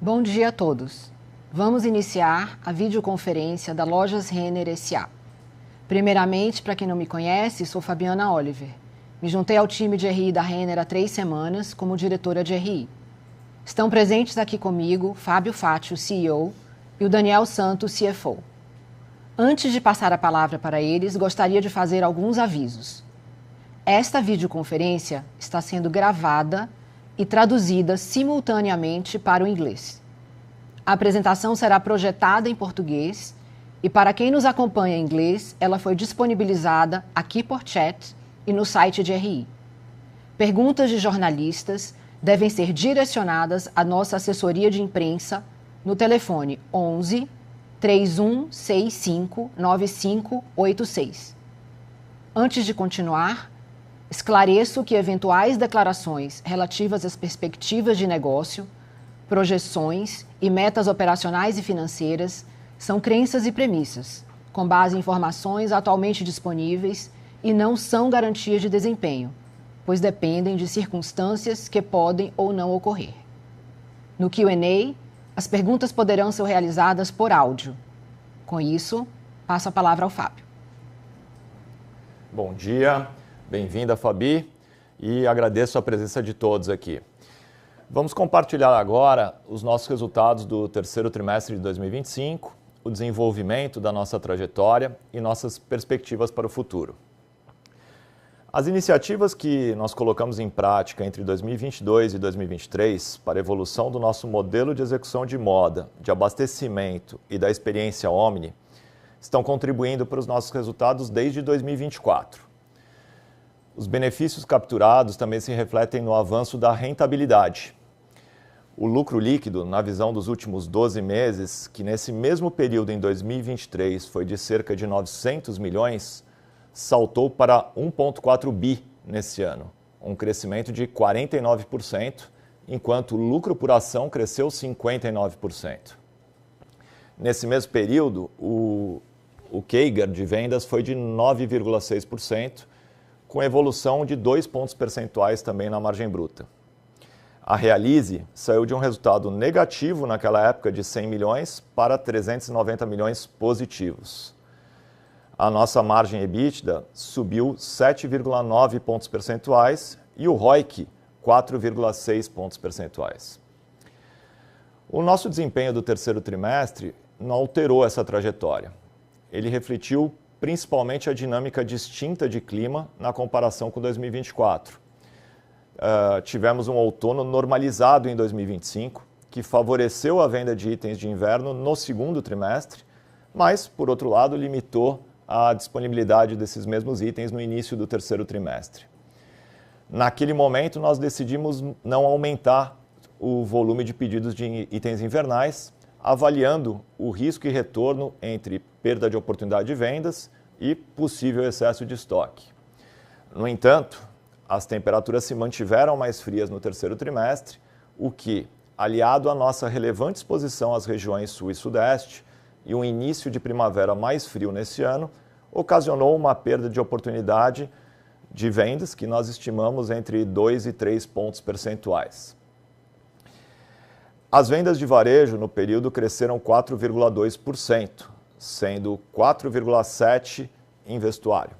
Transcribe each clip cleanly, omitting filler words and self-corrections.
Bom dia a todos. Vamos iniciar a videoconferência da Lojas Renner S.A. Primeiramente, para quem não me conhece, sou Fabiana Oliver. Me juntei ao time de RI da Renner há 3 semanas como diretora de RI. Estão presentes aqui comigo Fábio Fátio, CEO, e o Daniel Santos, CFO. Antes de passar a palavra para eles, gostaria de fazer alguns avisos. Esta videoconferência está sendo gravada e traduzida simultaneamente para o inglês. A apresentação será projetada em português e, para quem nos acompanha em inglês, ela foi disponibilizada aqui por chat e no site de RI. Perguntas de jornalistas devem ser direcionadas à nossa assessoria de imprensa no telefone 11 3165 9586. Antes de continuar, esclareço que eventuais declarações relativas às perspectivas de negócio, projeções e metas operacionais e financeiras são crenças e premissas, com base em informações atualmente disponíveis e não são garantias de desempenho, pois dependem de circunstâncias que podem ou não ocorrer. No Q&A, as perguntas poderão ser realizadas por áudio. Com isso, passo a palavra ao Fábio. Bom dia, bem-vinda, Fabi, e agradeço a presença de todos aqui. Vamos compartilhar agora os nossos resultados do terceiro trimestre de 2025, o desenvolvimento da nossa trajetória e nossas perspectivas para o futuro. As iniciativas que nós colocamos em prática entre 2022 e 2023 para a evolução do nosso modelo de execução de moda, de abastecimento e da experiência Omni estão contribuindo para os nossos resultados desde 2024. Os benefícios capturados também se refletem no avanço da rentabilidade. O lucro líquido, na visão dos últimos 12 meses, que nesse mesmo período em 2023 foi de cerca de 900 milhões, saltou para 1,4 bi nesse ano, um crescimento de 49%, enquanto o lucro por ação cresceu 59%. Nesse mesmo período, o CAGR de vendas foi de 9,6%, com evolução de 2 pontos percentuais também na margem bruta. A Realize saiu de um resultado negativo naquela época de 100 milhões para 390 milhões positivos. A nossa margem EBITDA subiu 7,9 pontos percentuais e o ROIC 4,6 pontos percentuais. O nosso desempenho do terceiro trimestre não alterou essa trajetória. Ele refletiu principalmente a dinâmica distinta de clima na comparação com 2024. Tivemos um outono normalizado em 2025, que favoreceu a venda de itens de inverno no segundo trimestre, mas, por outro lado, limitou a disponibilidade desses mesmos itens no início do terceiro trimestre. Naquele momento, nós decidimos não aumentar o volume de pedidos de itens invernais, avaliando o risco e retorno entre perda de oportunidade de vendas e possível excesso de estoque. No entanto, as temperaturas se mantiveram mais frias no terceiro trimestre, o que, aliado à nossa relevante exposição às regiões sul e sudeste e um início de primavera mais frio nesse ano, ocasionou uma perda de oportunidade de vendas que nós estimamos entre 2 e 3 pontos percentuais. As vendas de varejo no período cresceram 4,2%, sendo 4,7% em vestuário.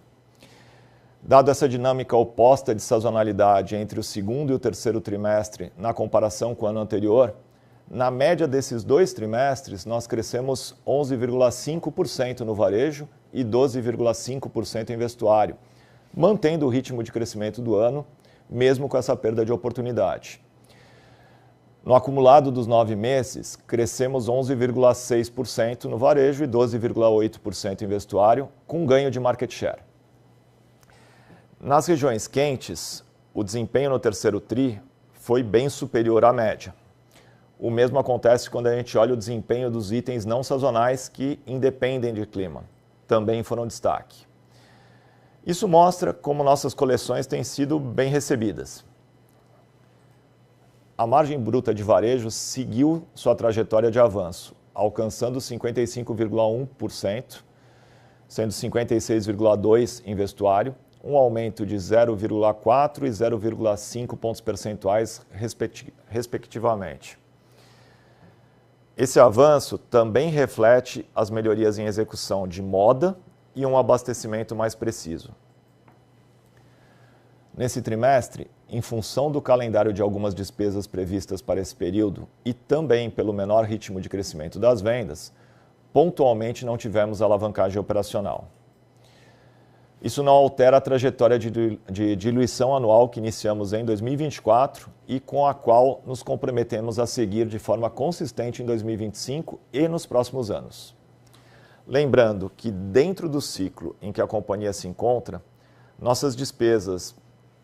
Dado essa dinâmica oposta de sazonalidade entre o segundo e o terceiro trimestre na comparação com o ano anterior, na média desses 2 trimestres, nós crescemos 11,5% no varejo e 12,5% em vestuário, mantendo o ritmo de crescimento do ano, mesmo com essa perda de oportunidade. No acumulado dos 9 meses, crescemos 11,6% no varejo e 12,8% em vestuário, com ganho de market share. Nas regiões quentes, o desempenho no terceiro TRI foi bem superior à média. O mesmo acontece quando a gente olha o desempenho dos itens não sazonais que independem de clima. Também foram destaque. Isso mostra como nossas coleções têm sido bem recebidas. A margem bruta de varejo seguiu sua trajetória de avanço, alcançando 55,1%, sendo 56,2% em vestuário, um aumento de 0,4 e 0,5 pontos percentuais, respectivamente. Esse avanço também reflete as melhorias em execução de moda e um abastecimento mais preciso. Nesse trimestre, em função do calendário de algumas despesas previstas para esse período e também pelo menor ritmo de crescimento das vendas, pontualmente não tivemos alavancagem operacional. Isso não altera a trajetória de diluição anual que iniciamos em 2024 e com a qual nos comprometemos a seguir de forma consistente em 2025 e nos próximos anos. Lembrando que dentro do ciclo em que a companhia se encontra, nossas despesas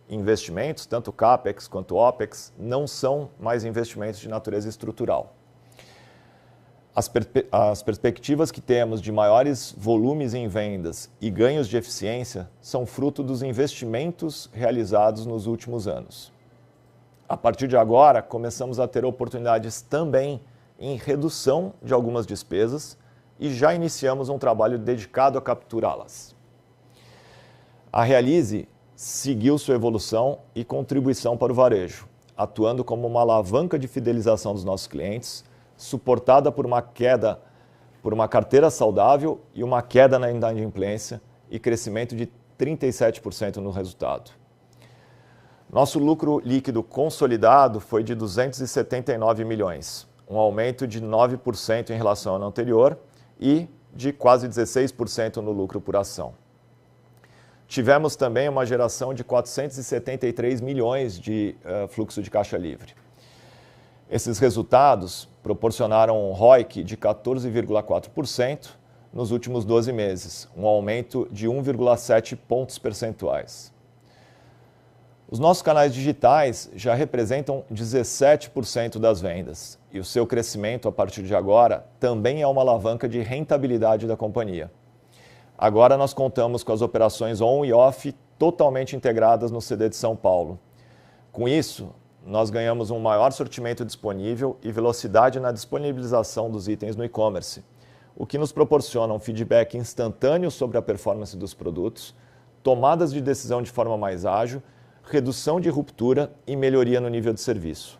e investimentos, tanto CAPEX quanto OPEX, não são mais investimentos de natureza estrutural. As perspectivas que temos de maiores volumes em vendas e ganhos de eficiência são fruto dos investimentos realizados nos últimos anos. A partir de agora, começamos a ter oportunidades também em redução de algumas despesas e já iniciamos um trabalho dedicado a capturá-las. A Realize seguiu sua evolução e contribuição para o varejo, atuando como uma alavanca de fidelização dos nossos clientes, suportada por uma carteira saudável e uma queda na inadimplência e crescimento de 37% no resultado. Nosso lucro líquido consolidado foi de 279 milhões, um aumento de 9% em relação ao ano anterior e de quase 16% no lucro por ação. Tivemos também uma geração de 473 milhões de fluxo de caixa livre. Esses resultados proporcionaram um ROIC de 14,4% nos últimos 12 meses, um aumento de 1,7 pontos percentuais. Os nossos canais digitais já representam 17% das vendas e o seu crescimento a partir de agora também é uma alavanca de rentabilidade da companhia. Agora nós contamos com as operações on e off totalmente integradas no CD de São Paulo. Com isso, nós ganhamos um maior sortimento disponível e velocidade na disponibilização dos itens no e-commerce, o que nos proporciona um feedback instantâneo sobre a performance dos produtos, tomadas de decisão de forma mais ágil, redução de ruptura e melhoria no nível de serviço.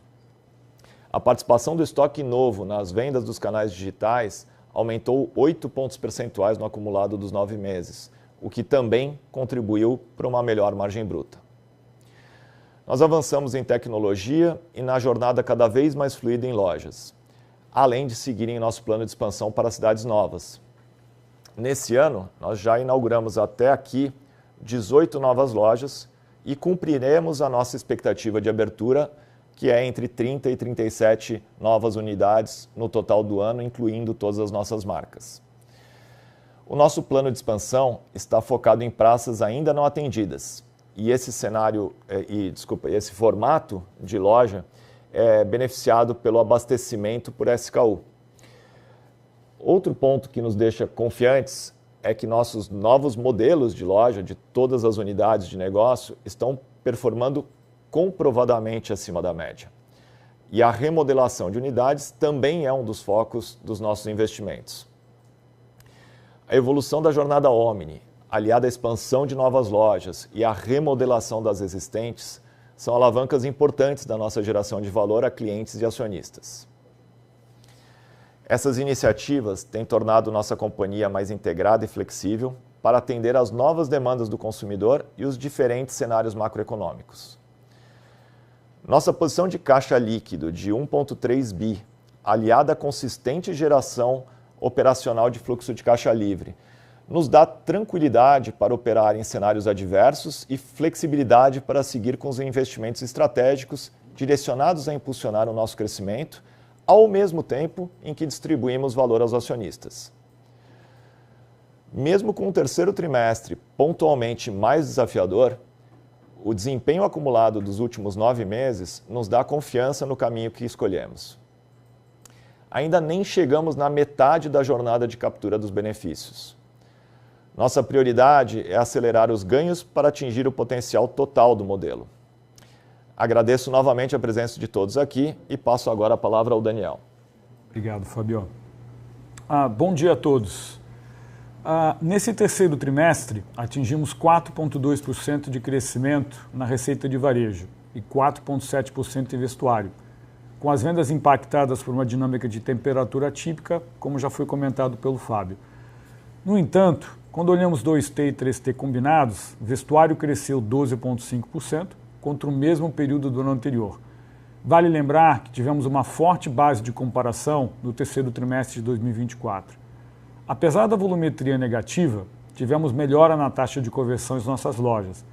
A participação do estoque novo nas vendas dos canais digitais aumentou 8 pontos percentuais no acumulado dos 9 meses, o que também contribuiu para uma melhor margem bruta. Nós avançamos em tecnologia e na jornada cada vez mais fluida em lojas, além de seguir em nosso plano de expansão para cidades novas. Nesse ano, nós já inauguramos até aqui 18 novas lojas e cumpriremos a nossa expectativa de abertura, que é entre 30 e 37 novas unidades no total do ano, incluindo todas as nossas marcas. O nosso plano de expansão está focado em praças ainda não atendidas, e esse esse formato de loja é beneficiado pelo abastecimento por SKU. Outro ponto que nos deixa confiantes é que nossos novos modelos de loja de todas as unidades de negócio estão performando comprovadamente acima da média. E a remodelação de unidades também é um dos focos dos nossos investimentos. A evolução da jornada Omni, aliada à expansão de novas lojas e à remodelação das existentes, são alavancas importantes da nossa geração de valor a clientes e acionistas. Essas iniciativas têm tornado nossa companhia mais integrada e flexível para atender às novas demandas do consumidor e os diferentes cenários macroeconômicos. Nossa posição de caixa líquido de 1,3 bi, aliada à consistente geração operacional de fluxo de caixa livre, nos dá tranquilidade para operar em cenários adversos e flexibilidade para seguir com os investimentos estratégicos direcionados a impulsionar o nosso crescimento, ao mesmo tempo em que distribuímos valor aos acionistas. Mesmo com o terceiro trimestre pontualmente mais desafiador, o desempenho acumulado dos últimos 9 meses nos dá confiança no caminho que escolhemos. Ainda nem chegamos na metade da jornada de captura dos benefícios. Nossa prioridade é acelerar os ganhos para atingir o potencial total do modelo. Agradeço novamente a presença de todos aqui e passo agora a palavra ao Daniel. Obrigado, Fabio. Bom dia a todos. Nesse terceiro trimestre, atingimos 4,2% de crescimento na receita de varejo e 4,7% em vestuário, com as vendas impactadas por uma dinâmica de temperatura atípica, como já foi comentado pelo Fábio. No entanto, quando olhamos 2T e 3T combinados, vestuário cresceu 12,5% contra o mesmo período do ano anterior. Vale lembrar que tivemos uma forte base de comparação no terceiro trimestre de 2024. Apesar da volumetria negativa, tivemos melhora na taxa de conversão em nossas lojas.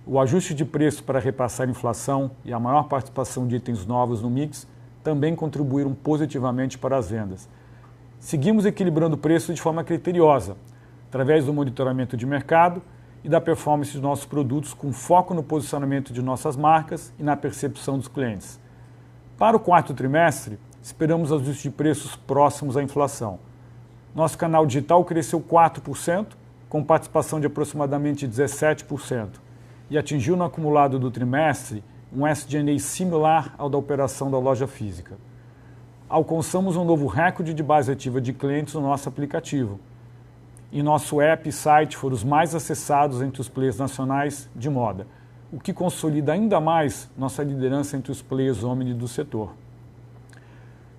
O ajuste de preço para repassar a inflação e a maior participação de itens novos no mix também contribuíram positivamente para as vendas. Seguimos equilibrando o preço de forma criteriosa, através do monitoramento de mercado e da performance de nossos produtos, com foco no posicionamento de nossas marcas e na percepção dos clientes. Para o quarto trimestre, esperamos ajustes de preços próximos à inflação. Nosso canal digital cresceu 4%, com participação de aproximadamente 17%, e atingiu no acumulado do trimestre um SG&A similar ao da operação da loja física. Alcançamos um novo recorde de base ativa de clientes no nosso aplicativo. E nosso app e site foram os mais acessados entre os players nacionais de moda, o que consolida ainda mais nossa liderança entre os players omni do setor.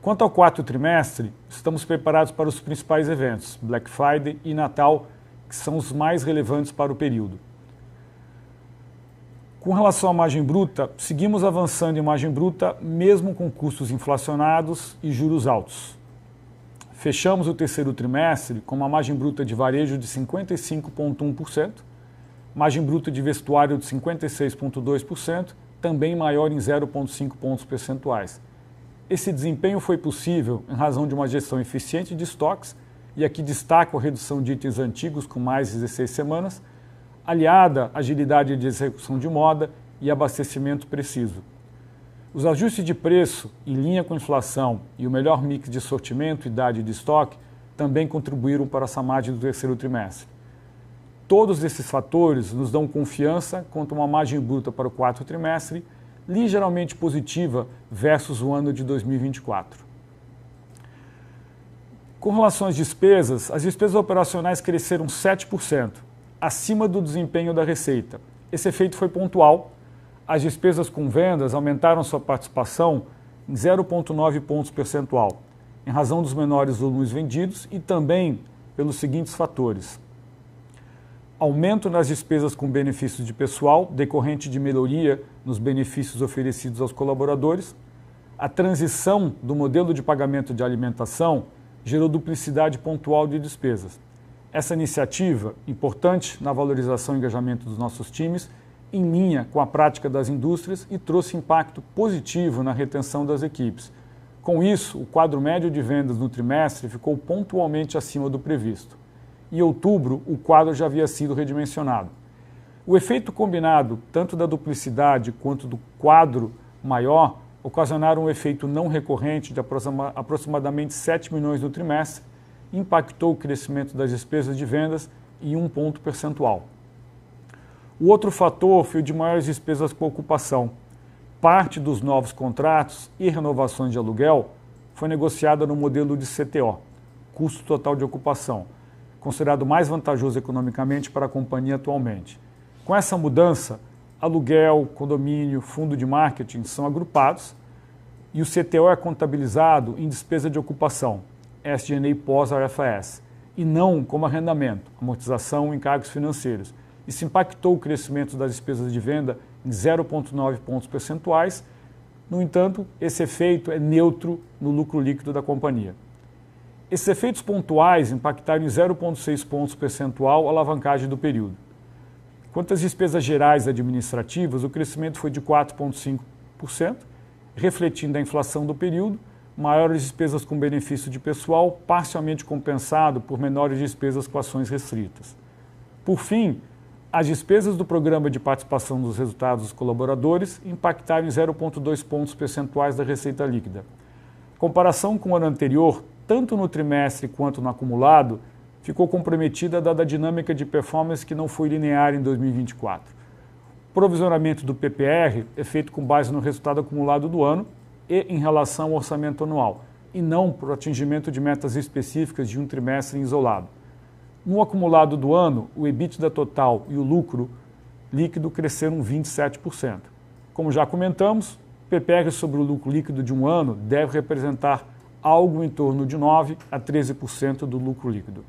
Quanto ao quarto trimestre, estamos preparados para os principais eventos, Black Friday e Natal, que são os mais relevantes para o período. Com relação à margem bruta, seguimos avançando em margem bruta, mesmo com custos inflacionados e juros altos. Fechamos o terceiro trimestre com uma margem bruta de varejo de 55,1%, margem bruta de vestuário de 56,2%, também maior em 0,5 pontos percentuais. Esse desempenho foi possível em razão de uma gestão eficiente de estoques, e aqui destaco a redução de itens antigos com mais de 16 semanas, aliada à agilidade de execução de moda e abastecimento preciso. Os ajustes de preço em linha com a inflação e o melhor mix de sortimento e idade de estoque também contribuíram para essa margem do terceiro trimestre. Todos esses fatores nos dão confiança quanto a uma margem bruta para o quarto trimestre ligeiramente positiva versus o ano de 2024. Com relação às despesas, as despesas operacionais cresceram 7%, acima do desempenho da receita. Esse efeito foi pontual. As despesas com vendas aumentaram sua participação em 0,9 pontos percentual, em razão dos menores volumes vendidos e também pelos seguintes fatores: aumento nas despesas com benefícios de pessoal, decorrente de melhoria nos benefícios oferecidos aos colaboradores. A transição do modelo de pagamento de alimentação gerou duplicidade pontual de despesas. Essa iniciativa, importante na valorização e engajamento dos nossos times, em linha com a prática das indústrias e trouxe impacto positivo na retenção das equipes. Com isso, o quadro médio de vendas no trimestre ficou pontualmente acima do previsto. Em outubro, o quadro já havia sido redimensionado. O efeito combinado, tanto da duplicidade quanto do quadro maior, ocasionaram um efeito não recorrente de aproximadamente 7 milhões no trimestre, impactou o crescimento das despesas de vendas em 1 ponto percentual. O outro fator foi o de maiores despesas com ocupação. Parte dos novos contratos e renovações de aluguel foi negociada no modelo de CTO, custo total de ocupação, considerado mais vantajoso economicamente para a companhia atualmente. Com essa mudança, aluguel, condomínio, fundo de marketing são agrupados e o CTO é contabilizado em despesa de ocupação, SG&A pós-IFRS, e não como arrendamento, amortização e encargos financeiros. Isso impactou o crescimento das despesas de venda em 0,9 pontos percentuais. No entanto, esse efeito é neutro no lucro líquido da companhia. Esses efeitos pontuais impactaram em 0,6 pontos percentual a alavancagem do período. Quanto às despesas gerais administrativas, o crescimento foi de 4,5%, refletindo a inflação do período, maiores despesas com benefício de pessoal, parcialmente compensado por menores despesas com ações restritas. Por fim, as despesas do programa de participação dos resultados dos colaboradores impactaram em 0,2 pontos percentuais da receita líquida. Comparação com o ano anterior, tanto no trimestre quanto no acumulado, ficou comprometida dada a dinâmica de performance que não foi linear em 2024. O provisionamento do PPR é feito com base no resultado acumulado do ano e em relação ao orçamento anual, e não por atingimento de metas específicas de um trimestre isolado. No acumulado do ano, o EBITDA total e o lucro líquido cresceram 27%. Como já comentamos, PPR sobre o lucro líquido de um ano deve representar algo em torno de 9% a 13% do lucro líquido.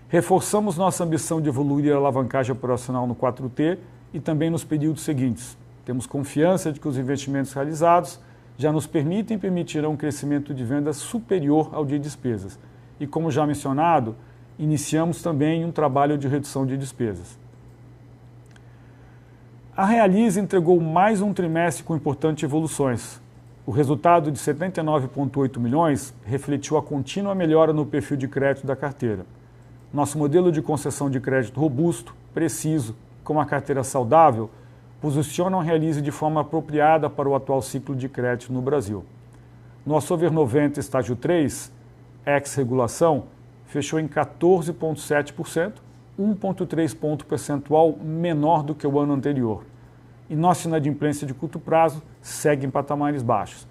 Reforçamos nossa ambição de evoluir a alavancagem operacional no 4T e também nos períodos seguintes. Temos confiança de que os investimentos realizados já nos permitirão um crescimento de vendas superior ao de despesas. E como já mencionado, iniciamos também um trabalho de redução de despesas. A Realize entregou mais um trimestre com importantes evoluções. O resultado de 79,8 milhões refletiu a contínua melhora no perfil de crédito da carteira. Nosso modelo de concessão de crédito robusto, preciso, com uma carteira saudável, posiciona a Realize de forma apropriada para o atual ciclo de crédito no Brasil. Nosso over 90 estágio 3, ex-regulação, fechou em 14,7%, 1,3 ponto percentual menor do que o ano anterior. E nossa inadimplência de curto prazo segue em patamares baixos.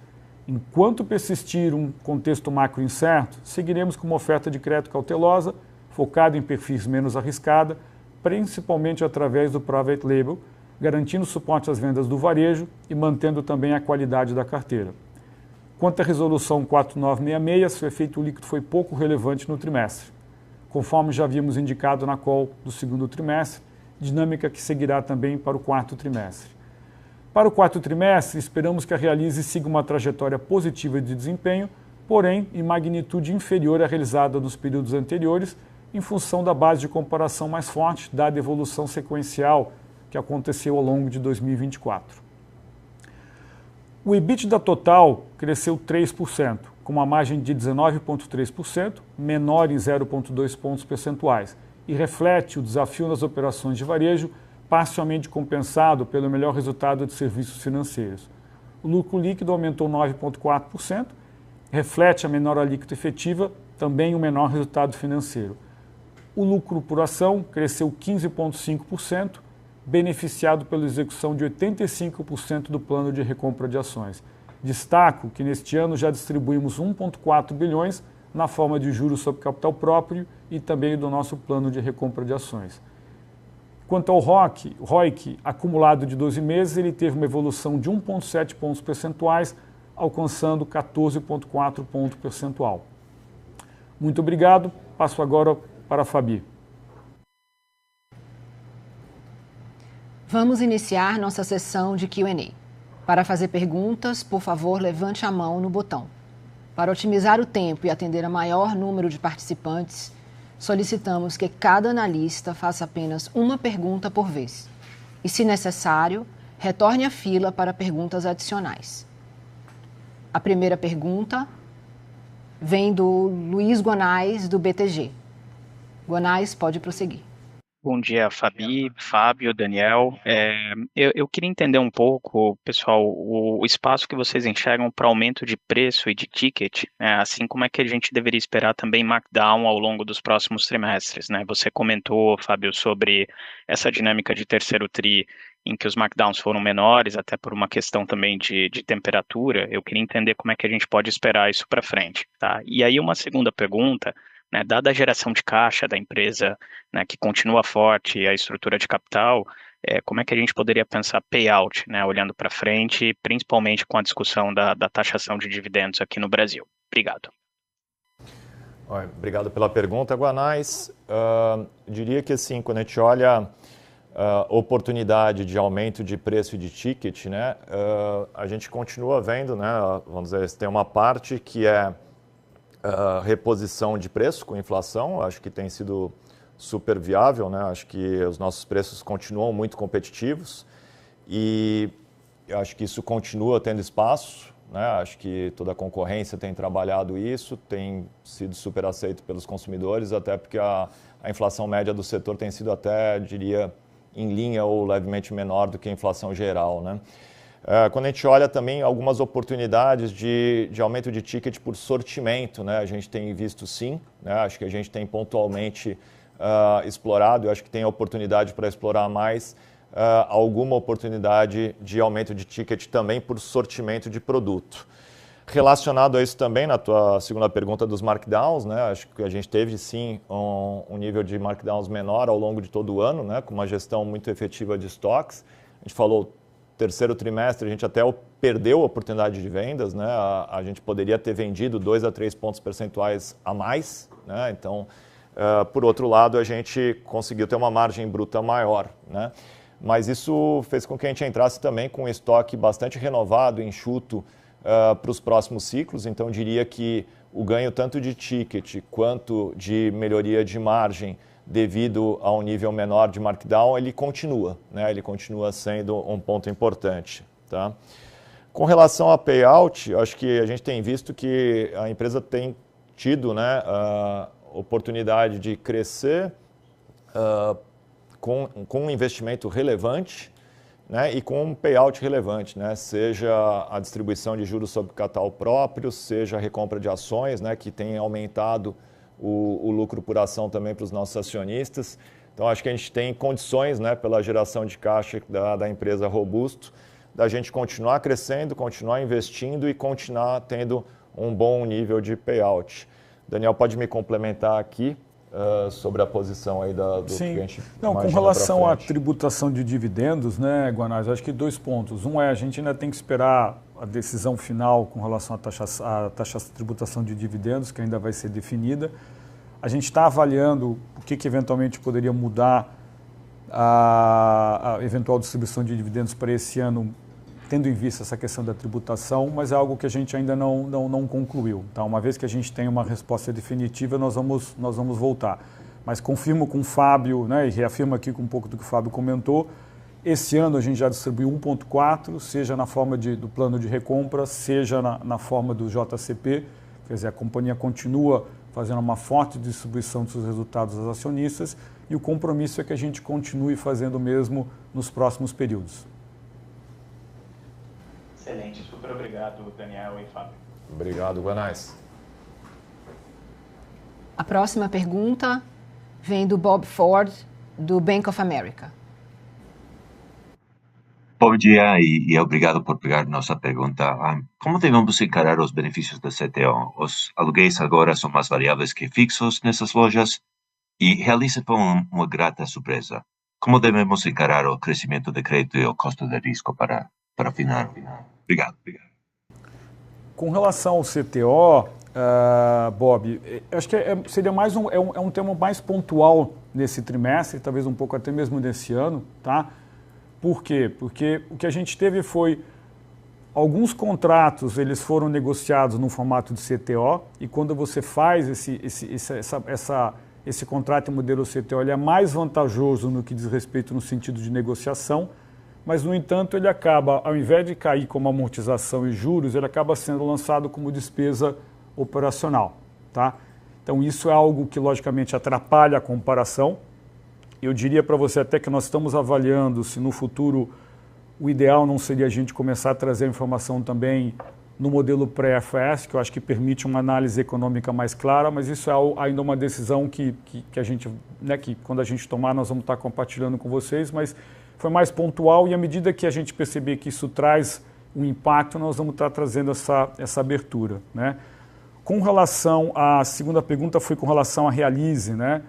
Enquanto persistir um contexto macro incerto, seguiremos com uma oferta de crédito cautelosa, focada em perfis menos arriscada, principalmente através do private label, garantindo suporte às vendas do varejo e mantendo também a qualidade da carteira. Quanto à resolução 4966, seu efeito líquido foi pouco relevante no trimestre. Conforme já havíamos indicado na call do segundo trimestre, dinâmica que seguirá também para o quarto trimestre. Para o quarto trimestre, esperamos que a Realize siga uma trajetória positiva de desempenho, porém em magnitude inferior à realizada nos períodos anteriores, em função da base de comparação mais forte, dada a evolução sequencial que aconteceu ao longo de 2024. O EBITDA total cresceu 3%, com uma margem de 19,3%, menor em 0,2 pontos percentuais, e reflete o desafio nas operações de varejo, parcialmente compensado pelo melhor resultado de serviços financeiros. O lucro líquido aumentou 9,4%, reflete a menor alíquota efetiva, também o menor resultado financeiro. O lucro por ação cresceu 15,5%, beneficiado pela execução de 85% do plano de recompra de ações. Destaco que neste ano já distribuímos 1,4 bilhões na forma de juros sobre capital próprio e também do nosso plano de recompra de ações. Quanto ao ROIC, acumulado de 12 meses, ele teve uma evolução de 1,7 pontos percentuais, alcançando 14,4 ponto percentual. Muito obrigado. Passo agora para a Fabi. Vamos iniciar nossa sessão de Q&A. Para fazer perguntas, por favor, levante a mão no botão. Para otimizar o tempo e atender a maior número de participantes, solicitamos que cada analista faça apenas uma pergunta por vez. E, se necessário, retorne à fila para perguntas adicionais. A primeira pergunta vem do Luiz Guanais, do BTG. Guanais, pode prosseguir. Bom dia, Fabi, Fábio, Daniel. Eu queria entender um pouco, pessoal, o espaço que vocês enxergam para aumento de preço e de ticket, né? Assim como é que a gente deveria esperar também markdown ao longo dos próximos trimestres, né? Você comentou, Fábio, sobre essa dinâmica de terceiro tri, em que os markdowns foram menores, até por uma questão também de temperatura. Eu queria entender como é que a gente pode esperar isso para frente, tá? E aí uma segunda pergunta, né, dada a geração de caixa da empresa, né, que continua forte, e a estrutura de capital, como é que a gente poderia pensar payout, né, olhando para frente, principalmente com a discussão da taxação de dividendos aqui no Brasil? Obrigado. Obrigado pela pergunta, Guanais. Diria que assim, quando a gente olha oportunidade de aumento de preço e de ticket, né, a gente continua vendo, né, vamos dizer, tem uma parte que é reposição de preço com inflação, acho que tem sido super viável, né? Acho que os nossos preços continuam muito competitivos e acho que isso continua tendo espaço, né? Acho que toda a concorrência tem trabalhado isso, tem sido super aceito pelos consumidores, até porque a inflação média do setor tem sido até, diria, em linha ou levemente menor do que a inflação geral, né? Quando a gente olha também algumas oportunidades de aumento de ticket por sortimento, né? A gente tem visto sim, né? Acho que a gente tem pontualmente explorado, eu acho que tem oportunidade para explorar mais alguma oportunidade de aumento de ticket também por sortimento de produto. Relacionado a isso também, na tua segunda pergunta dos markdowns, né? Acho que a gente teve sim um nível de markdowns menor ao longo de todo o ano, né? Com uma gestão muito efetiva de estoques. A gente falou terceiro trimestre a gente até perdeu a oportunidade de vendas, né? A gente poderia ter vendido 2 a 3 pontos percentuais a mais, né? Então, por outro lado, a gente conseguiu ter uma margem bruta maior, né? Mas isso fez com que a gente entrasse também com um estoque bastante renovado, enxuto, para os próximos ciclos. Então, diria que o ganho tanto de ticket quanto de melhoria de margem devido a um nível menor de markdown, ele continua, né? Ele continua sendo um ponto importante, tá? Com relação a payout, acho que a gente tem visto que a empresa tem tido, né, a oportunidade de crescer com um investimento relevante, né, e com um payout relevante, né, seja a distribuição de juros sobre capital próprio, seja a recompra de ações, né, que tem aumentado o lucro por ação também para os nossos acionistas. Então, acho que a gente tem condições, né, pela geração de caixa da empresa robusto, da gente continuar crescendo, continuar investindo e continuar tendo um bom nível de payout. Daniel, pode me complementar aqui sobre a posição aí do cliente? Não, com relação à tributação de dividendos, né, Guanais, acho que 2 pontos. Um é, a gente ainda tem que esperar a decisão final com relação à taxa de tributação de dividendos, que ainda vai ser definida. A gente está avaliando o que eventualmente poderia mudar a eventual distribuição de dividendos para esse ano, tendo em vista essa questão da tributação, mas é algo que a gente ainda não concluiu. Então, uma vez que a gente tem uma resposta definitiva, nós vamos voltar. Mas confirmo com o Fábio, né, e reafirmo aqui com um pouco do que o Fábio comentou, esse ano a gente já distribuiu 1,4, seja na forma do plano de recompra, seja na forma do JCP, quer dizer, a companhia continua fazendo uma forte distribuição dos seus resultados aos acionistas e o compromisso é que a gente continue fazendo o mesmo nos próximos períodos. Excelente, super obrigado, Daniel e Fábio. Obrigado, Guanais. A próxima pergunta vem do Bob Ford, do Bank of America. Bom dia e obrigado por pegar nossa pergunta. Como devemos encarar os benefícios da CTO? Os aluguéis agora são mais variáveis que fixos nessas lojas e Realize foi uma grata surpresa. Como devemos encarar o crescimento de crédito e o custo de risco para afinar? Obrigado. Com relação ao CTO, Bob, acho que seria mais um tema mais pontual nesse trimestre, talvez um pouco até mesmo nesse ano, tá? Por quê? Porque o que a gente teve foi alguns contratos, eles foram negociados no formato de CTO e quando você faz esse contrato em modelo CTO, ele é mais vantajoso no que diz respeito no sentido de negociação, mas, no entanto, ele acaba, ao invés de cair como amortização e juros, ele acaba sendo lançado como despesa operacional, tá? Então, isso é algo que, logicamente, atrapalha a comparação. Eu diria para você até que nós estamos avaliando se no futuro o ideal não seria a gente começar a trazer a informação também no modelo pré-IFRS, que eu acho que permite uma análise econômica mais clara, mas isso é ainda uma decisão que a gente, né, que quando a gente tomar nós vamos estar compartilhando com vocês, mas foi mais pontual e à medida que a gente perceber que isso traz um impacto, nós vamos estar trazendo essa abertura, né? Com relação à segunda pergunta foi com relação à Realize, né?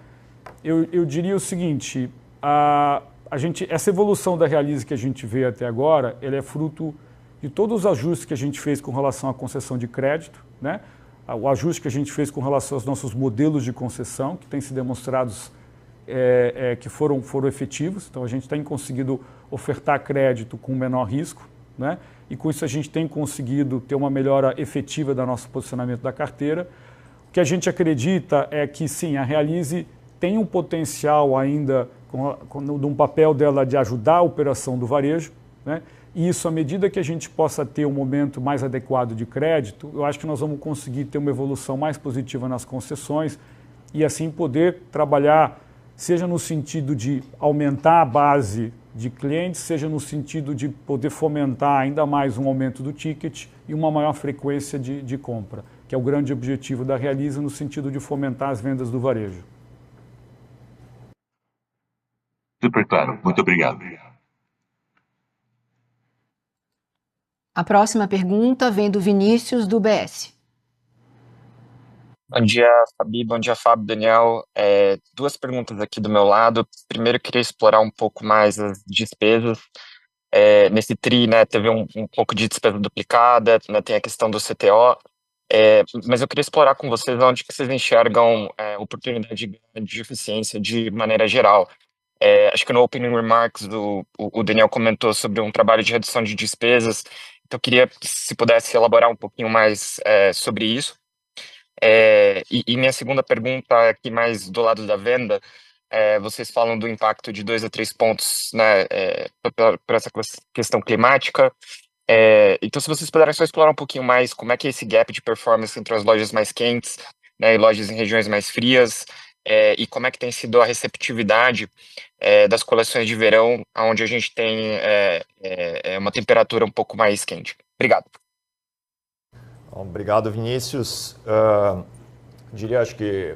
Eu diria o seguinte, essa evolução da Realize que a gente vê até agora, ela é fruto de todos os ajustes que a gente fez com relação à concessão de crédito, né? O ajuste que a gente fez com relação aos nossos modelos de concessão, que têm se demonstrados que foram efetivos. Então, a gente tem conseguido ofertar crédito com menor risco, né? E com isso a gente tem conseguido ter uma melhora efetiva do nosso posicionamento da carteira. O que a gente acredita é que, sim, a Realize tem um potencial ainda, de um papel dela de ajudar a operação do varejo, né? E isso, à medida que a gente possa ter um momento mais adequado de crédito, eu acho que nós vamos conseguir ter uma evolução mais positiva nas concessões e assim poder trabalhar, seja no sentido de aumentar a base de clientes, seja no sentido de poder fomentar ainda mais um aumento do ticket e uma maior frequência de compra, que é o grande objetivo da Realize no sentido de fomentar as vendas do varejo. Super claro. Muito obrigado. A próxima pergunta vem do Vinícius, do BS. Bom dia, Fabi. Bom dia, Fábio, Daniel. Duas perguntas aqui do meu lado. Primeiro, eu queria explorar um pouco mais as despesas. Nesse TRI, né, teve um pouco de despesa duplicada, né, tem a questão do CTO, mas eu queria explorar com vocês onde que vocês enxergam oportunidade de eficiência de maneira geral. Acho que no Opening Remarks o Daniel comentou sobre um trabalho de redução de despesas, então eu queria, se pudesse, elaborar um pouquinho mais sobre isso. E minha segunda pergunta, aqui mais do lado da venda, vocês falam do impacto de 2 a 3 pontos, né, por essa questão climática. Então, se vocês puderem só explorar um pouquinho mais como é que é esse gap de performance entre as lojas mais quentes, né, e lojas em regiões mais frias, e como é que tem sido a receptividade das coleções de verão, onde a gente tem uma temperatura um pouco mais quente. Obrigado. Obrigado, Vinícius. Diria, acho que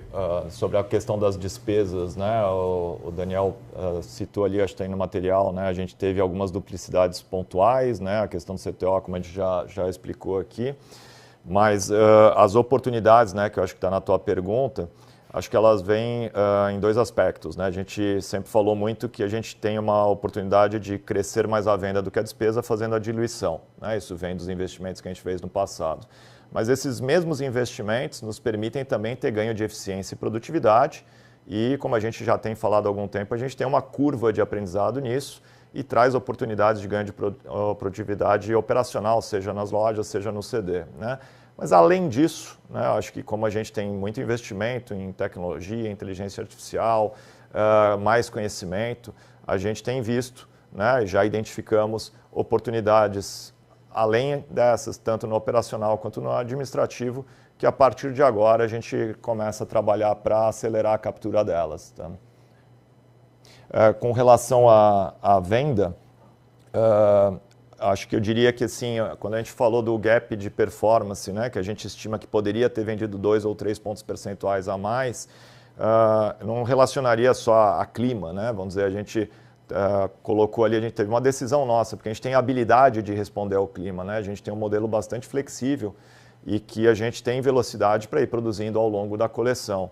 sobre a questão das despesas, né? O Daniel citou ali, acho que está aí no material, né? A gente teve algumas duplicidades pontuais, né? A questão do CTO, como a gente já explicou aqui. Mas as oportunidades, né? Que eu acho que está na tua pergunta, acho que elas vêm em dois aspectos, né? A gente sempre falou muito que a gente tem uma oportunidade de crescer mais a venda do que a despesa fazendo a diluição, né? Isso vem dos investimentos que a gente fez no passado. Mas esses mesmos investimentos nos permitem também ter ganho de eficiência e produtividade e, como a gente já tem falado há algum tempo, a gente tem uma curva de aprendizado nisso e traz oportunidades de ganho de produtividade operacional, seja nas lojas, seja no CD, né? Mas, além disso, né, acho que como a gente tem muito investimento em tecnologia, inteligência artificial, mais conhecimento, a gente tem visto, né, e já identificamos oportunidades além dessas, tanto no operacional quanto no administrativo, que a partir de agora a gente começa a trabalhar para acelerar a captura delas. Tá? Com relação à venda, acho que eu diria que assim, quando a gente falou do gap de performance, né, que a gente estima que poderia ter vendido 2 ou 3 pontos percentuais a mais, não relacionaria só a clima, né? Vamos dizer, a gente colocou ali, a gente teve uma decisão nossa, porque a gente tem a habilidade de responder ao clima, né? A gente tem um modelo bastante flexível e que a gente tem velocidade para ir produzindo ao longo da coleção.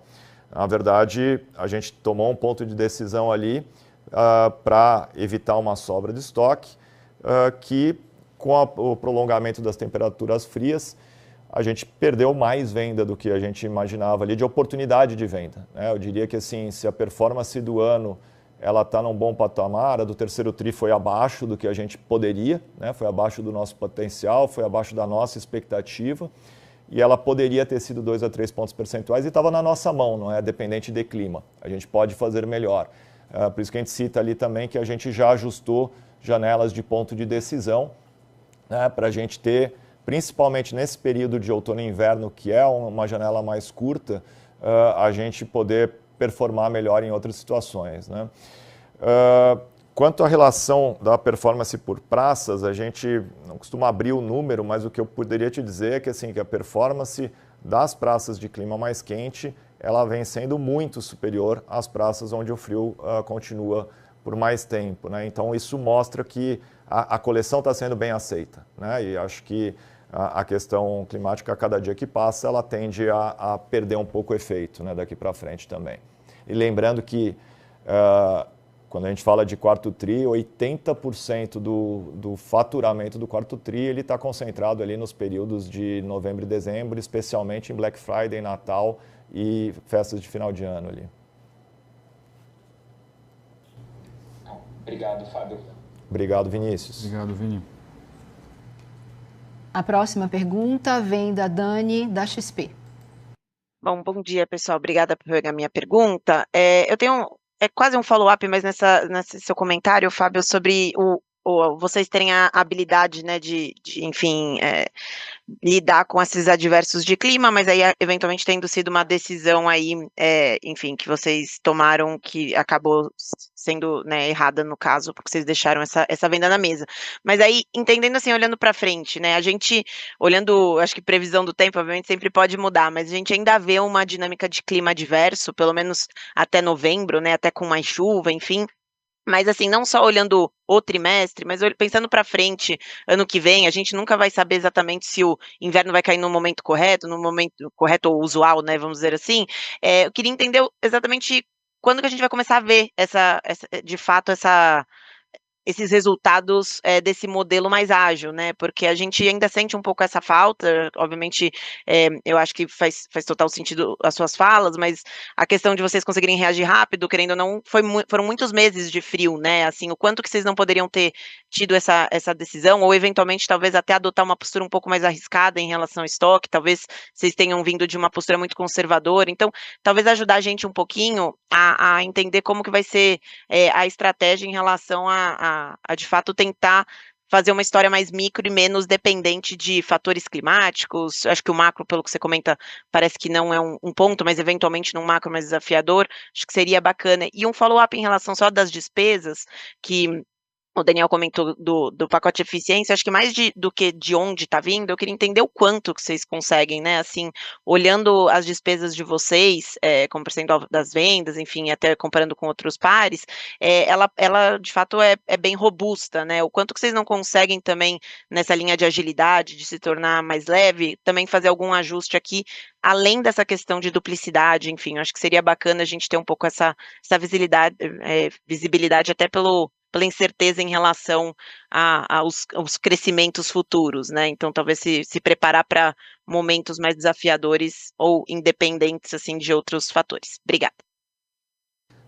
Na verdade, a gente tomou um ponto de decisão ali para evitar uma sobra de estoque, que com o prolongamento das temperaturas frias, a gente perdeu mais venda do que a gente imaginava ali de oportunidade de venda, né? Eu diria que assim, se a performance do ano ela está num bom patamar, a do terceiro TRI foi abaixo do que a gente poderia, né? Foi abaixo do nosso potencial, foi abaixo da nossa expectativa, e ela poderia ter sido 2 a 3 pontos percentuais e estava na nossa mão, não é dependente de clima, a gente pode fazer melhor. Por isso que a gente cita ali também que a gente já ajustou janelas de ponto de decisão, né? Para a gente ter, principalmente nesse período de outono e inverno, que é uma janela mais curta, a gente poder performar melhor em outras situações, né? Quanto à relação da performance por praças, a gente não costuma abrir o número, mas o que eu poderia te dizer é que, assim, que a performance das praças de clima mais quente, ela vem sendo muito superior às praças onde o frio continua por mais tempo, né? Então isso mostra que a coleção está sendo bem aceita, né? E acho que a questão climática, a cada dia que passa, ela tende a perder um pouco o efeito, né, daqui para frente também. E lembrando que, quando a gente fala de quarto TRI, 80% do faturamento do quarto TRI ele está concentrado ali nos períodos de novembro e dezembro, especialmente em Black Friday, Natal e festas de final de ano ali. Obrigado, Fábio. Obrigado, Vinícius. Obrigado, Vini. A próxima pergunta vem da Dani, da XP. Bom dia, pessoal. Obrigada por pegar minha pergunta. Eu tenho quase um follow-up, mas nesse seu comentário, Fábio, sobre vocês terem a habilidade, né, de enfim, lidar com esses adversos de clima, mas aí eventualmente tendo sido uma decisão aí, enfim, que vocês tomaram que acabou sendo, né, errada no caso, porque vocês deixaram essa venda na mesa. Mas aí, entendendo assim, olhando para frente, né, a gente, olhando, acho que previsão do tempo, obviamente sempre pode mudar, mas a gente ainda vê uma dinâmica de clima adverso, pelo menos até novembro, né, até com mais chuva, enfim. Mas assim, não só olhando o trimestre, mas pensando para frente, ano que vem, a gente nunca vai saber exatamente se o inverno vai cair no momento correto ou usual, né, vamos dizer assim. Eu queria entender exatamente quando que a gente vai começar a ver de fato esses resultados desse modelo mais ágil, né? Porque a gente ainda sente um pouco essa falta, obviamente, eu acho que faz total sentido as suas falas, mas a questão de vocês conseguirem reagir rápido, querendo ou não, foram muitos meses de frio, né? Assim, o quanto que vocês não poderiam ter tido essa decisão, ou eventualmente talvez até adotar uma postura um pouco mais arriscada em relação ao estoque, talvez vocês tenham vindo de uma postura muito conservadora, então talvez ajudar a gente um pouquinho a entender como que vai ser a estratégia em relação a de fato tentar fazer uma história mais micro e menos dependente de fatores climáticos. Acho que o macro, pelo que você comenta, parece que não é um ponto, mas eventualmente num macro mais desafiador, acho que seria bacana. E um follow-up em relação só das despesas, que o Daniel comentou do pacote de eficiência, acho que mais do que de onde está vindo, eu queria entender o quanto que vocês conseguem, né, assim, olhando as despesas de vocês, como percentual das vendas, enfim, até comparando com outros pares, ela de fato é bem robusta, né, o quanto que vocês não conseguem também, nessa linha de agilidade, de se tornar mais leve, também fazer algum ajuste aqui, além dessa questão de duplicidade, enfim, acho que seria bacana a gente ter um pouco essa visibilidade até pela incerteza em relação aos crescimentos futuros, né? Então, talvez se preparar para momentos mais desafiadores ou independentes, assim, de outros fatores. Obrigada.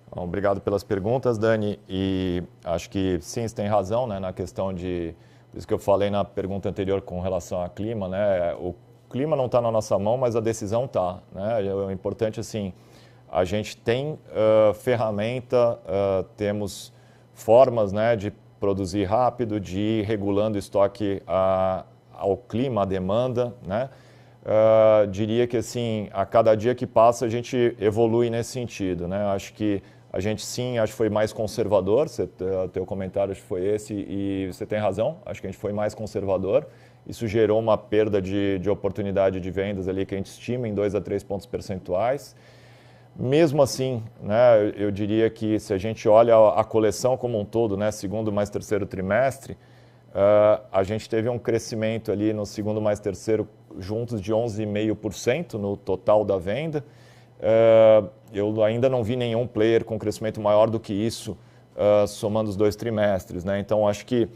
Obrigado pelas perguntas, Dani. E acho que sim, você tem razão, né, na questão por isso que eu falei na pergunta anterior com relação ao clima, né? O clima não está na nossa mão, mas a decisão está, né? É importante, assim, a gente tem ferramenta, temos formas, né, de produzir rápido, de ir regulando o estoque ao clima, à demanda, né? Diria que, assim, a cada dia que passa a gente evolui nesse sentido, né? Acho que a gente sim, acho que foi mais conservador, teu comentário acho que foi esse, e você tem razão, acho que a gente foi mais conservador. Isso gerou uma perda de oportunidade de vendas ali que a gente estima em 2 a 3 pontos percentuais. Mesmo assim, né, eu diria que se a gente olha a coleção como um todo, né, segundo mais terceiro trimestre, a gente teve um crescimento ali no segundo mais terceiro juntos de 11,5% no total da venda. Eu ainda não vi nenhum player com crescimento maior do que isso, somando os 2 trimestres, né? Então, acho que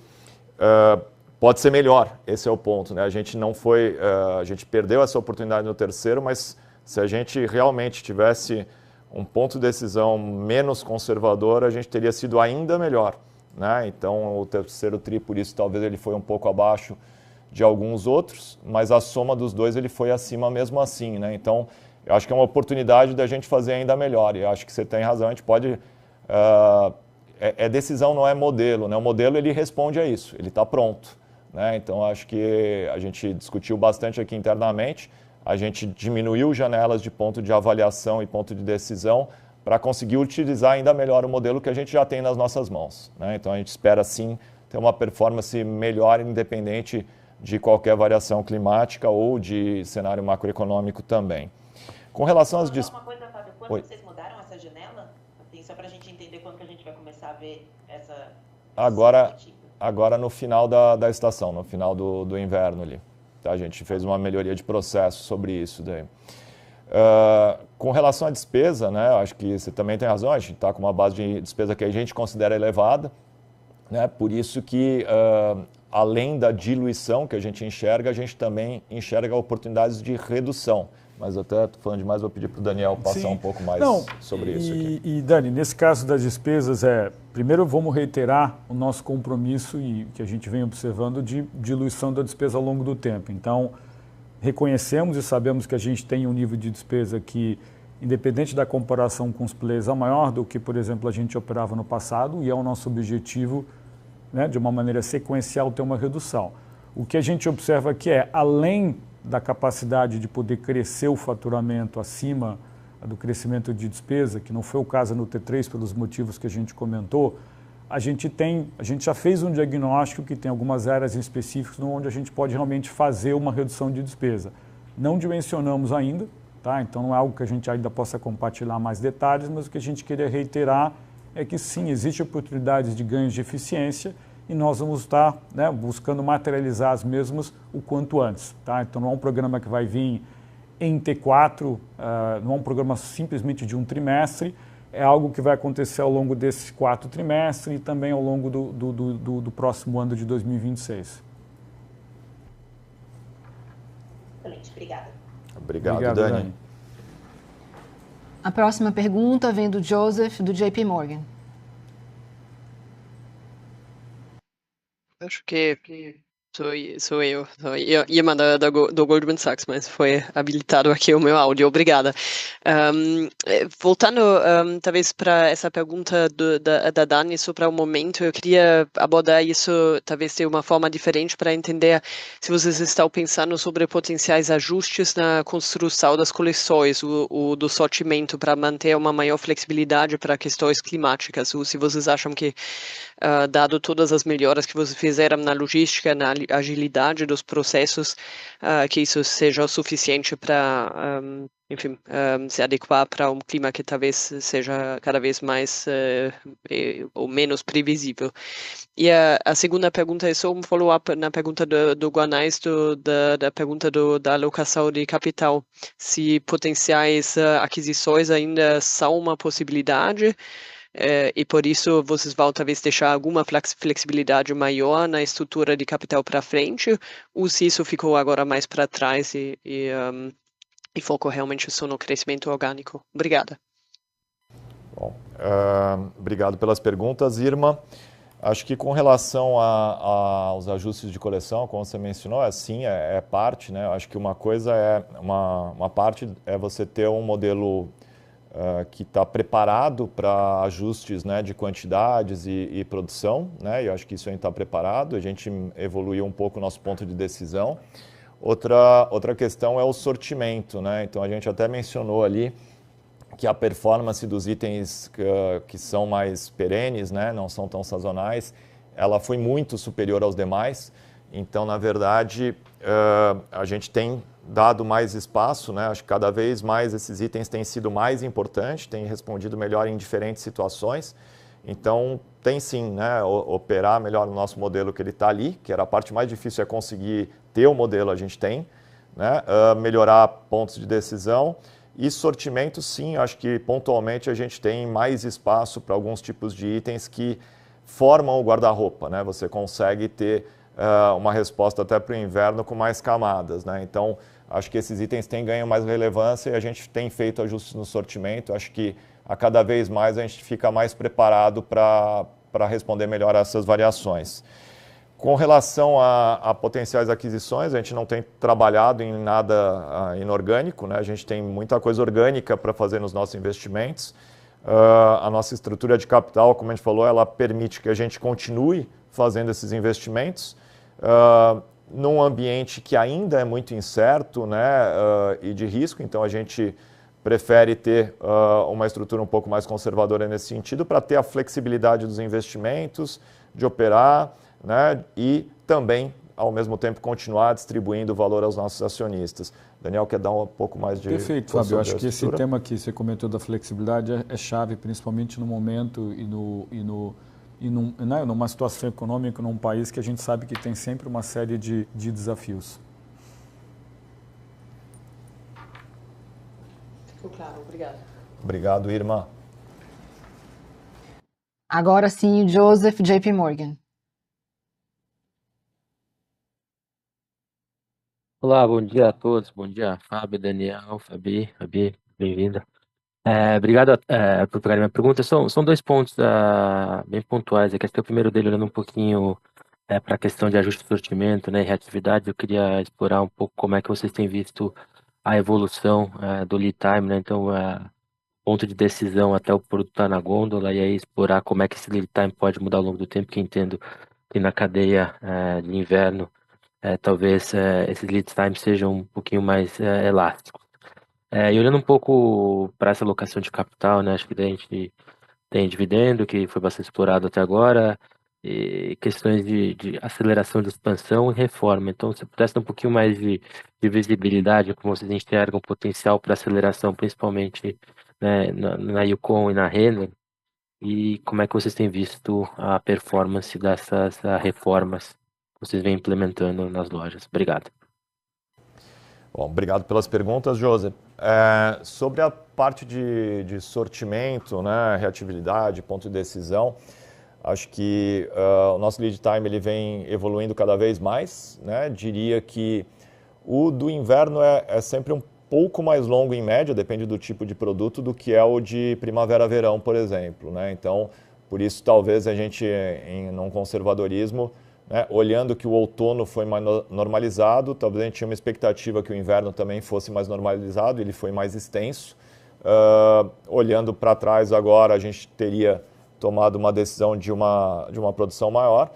pode ser melhor, esse é o ponto, né? A gente não foi, a gente perdeu essa oportunidade no terceiro, mas se a gente realmente tivesse um ponto de decisão menos conservador, a gente teria sido ainda melhor, né? Então, o terceiro tri, por isso, talvez ele foi um pouco abaixo de alguns outros, mas a soma dos dois ele foi acima mesmo assim, né? Então, eu acho que é uma oportunidade da gente fazer ainda melhor. E eu acho que você tem razão, a gente pode... decisão, não é modelo, né? O modelo, ele responde a isso, ele está pronto, né? Então, acho que a gente discutiu bastante aqui internamente. A gente diminuiu janelas de ponto de avaliação e ponto de decisão para conseguir utilizar ainda melhor o modelo que a gente já tem nas nossas mãos, né? Então, a gente espera, sim, ter uma performance melhor, independente de qualquer variação climática ou de cenário macroeconômico também. Com relação às despesas... Uma coisa, Fábio, quando vocês mudaram essa janela? Assim, só para a gente entender quando que a gente vai começar a ver essa... Agora no final da estação, no final do inverno ali. A gente fez uma melhoria de processo sobre isso daí. Com relação à despesa, né, acho que você também tem razão, a gente está com uma base de despesa que a gente considera elevada, né, por isso que, além da diluição que a gente também enxerga oportunidades de redução. Mas até estou falando demais, vou pedir para o Daniel passar um pouco mais sobre isso aqui. E Dani, nesse caso das despesas, primeiro vamos reiterar o nosso compromisso e que a gente vem observando de diluição da despesa ao longo do tempo. Então, reconhecemos e sabemos que a gente tem um nível de despesa que, independente da comparação com os players, é maior do que, por exemplo, a gente operava no passado, e é o nosso objetivo, né, de uma maneira sequencial, ter uma redução. O que a gente observa aqui além da capacidade de poder crescer o faturamento acima do crescimento de despesa, que não foi o caso no T3 pelos motivos que a gente comentou, a gente já fez um diagnóstico que tem algumas áreas específicas onde a gente pode realmente fazer uma redução de despesa. Não dimensionamos ainda, tá? Então não é algo que a gente ainda possa compartilhar mais detalhes, mas o que a gente queria reiterar é que sim, existe oportunidades de ganhos de eficiência e nós vamos estar, né, buscando materializar as mesmas o quanto antes. Tá? Então não é um programa que vai vir em T4, não é um programa simplesmente de um trimestre, é algo que vai acontecer ao longo desse 4º trimestre e também ao longo do próximo ano de 2026. Excelente, obrigada. Obrigado, Dani. A próxima pergunta vem do Joseph, do JP Morgan. Acho que sou eu. Ia mandar do Goldman Sachs, mas foi habilitado aqui o meu áudio. Obrigada. Voltando, talvez, para essa pergunta da Dani sobre o momento, eu queria abordar isso, talvez, de uma forma diferente para entender se vocês estão pensando sobre potenciais ajustes na construção das coleções, do sortimento, para manter uma maior flexibilidade para questões climáticas, ou se vocês acham que, dado todas as melhoras que vocês fizeram na logística, na agilidade dos processos, que isso seja o suficiente para, enfim, se adequar para um clima que talvez seja cada vez mais ou menos previsível. E a segunda pergunta é só um follow-up na pergunta do Guanais, da pergunta da alocação de capital. Se potenciais aquisições ainda são uma possibilidade, e por isso vocês vão talvez deixar alguma flexibilidade maior na estrutura de capital para frente, ou se isso ficou agora mais para trás e foco realmente só no crescimento orgânico. Obrigada. Bom, obrigado pelas perguntas, Irma. Acho que com relação aos ajustes de coleção, como você mencionou, é parte, né? Acho que uma coisa uma parte é você ter um modelo que está preparado para ajustes, né, de quantidades e produção, né? E eu acho que isso ainda está preparado. A gente evoluiu um pouco o nosso ponto de decisão. Outra questão é o sortimento, né? Então a gente até mencionou ali que a performance dos itens que são mais perenes, né, não são tão sazonais, ela foi muito superior aos demais. Então, na verdade, a gente tem dado mais espaço, né? Acho que cada vez mais esses itens têm sido mais importantes, têm respondido melhor em diferentes situações. Então, tem sim, né, operar melhor no nosso modelo que ele está ali, que era a parte mais difícil, é conseguir ter o modelo, a gente tem, né? Melhorar pontos de decisão. E sortimento, sim, acho que pontualmente a gente tem mais espaço para alguns tipos de itens que formam o guarda-roupa, né? Você consegue ter uma resposta até para o inverno com mais camadas, né? Então, acho que esses itens têm ganho mais relevância e a gente tem feito ajustes no sortimento. Acho que a cada vez mais a gente fica mais preparado para responder melhor a essas variações. Com relação a potenciais aquisições, a gente não tem trabalhado em nada inorgânico, né? A gente tem muita coisa orgânica para fazer nos nossos investimentos. A nossa estrutura de capital, como a gente falou, ela permite que a gente continue fazendo esses investimentos num ambiente que ainda é muito incerto, né, e de risco. Então, a gente prefere ter uma estrutura um pouco mais conservadora nesse sentido para ter a flexibilidade dos investimentos, de operar, né, e também, ao mesmo tempo, continuar distribuindo valor aos nossos acionistas. Daniel, quer dar um pouco mais de... Perfeito, Fábio. Eu acho que esse tema que você comentou da flexibilidade é chave, principalmente no momento e numa situação econômica, num país que a gente sabe que tem sempre uma série de desafios. Ficou claro, obrigado. Obrigado, Irma. Agora sim, Joseph, JP Morgan. Olá, bom dia a todos. Bom dia, Fábio, Daniel, Fabi, bem-vinda. Obrigado por pegar minha pergunta. São dois pontos bem pontuais. Aqui. Acho que o primeiro dele, olhando um pouquinho para a questão de ajuste de sortimento, né, e reatividade, eu queria explorar um pouco como é que vocês têm visto a evolução do lead time, né? Então, ponto de decisão até o produto estar na gôndola, e aí explorar como é que esse lead time pode mudar ao longo do tempo, que entendo que na cadeia de inverno, talvez esses lead times sejam um pouquinho mais elásticos. E olhando um pouco para essa alocação de capital, né, acho que a gente tem dividendo, que foi bastante explorado até agora, e questões de aceleração de expansão e reforma. Então, se pudesse dar um pouquinho mais de visibilidade, como vocês enxergam o potencial para aceleração, principalmente, né, na Yukon e na Renner, e como é que vocês têm visto a performance dessas reformas que vocês vêm implementando nas lojas. Obrigado. Bom, obrigado pelas perguntas, José. Sobre a parte de sortimento, né, reatividade, ponto de decisão, acho que o nosso lead time ele vem evoluindo cada vez mais, né? Diria que o do inverno é sempre um pouco mais longo em média, depende do tipo de produto, do que é o de primavera-verão, por exemplo, né? Então, por isso talvez a gente, num conservadorismo, né, olhando que o outono foi mais normalizado, talvez a gente tinha uma expectativa que o inverno também fosse mais normalizado, ele foi mais extenso. Olhando para trás agora, a gente teria tomado uma decisão de uma produção maior,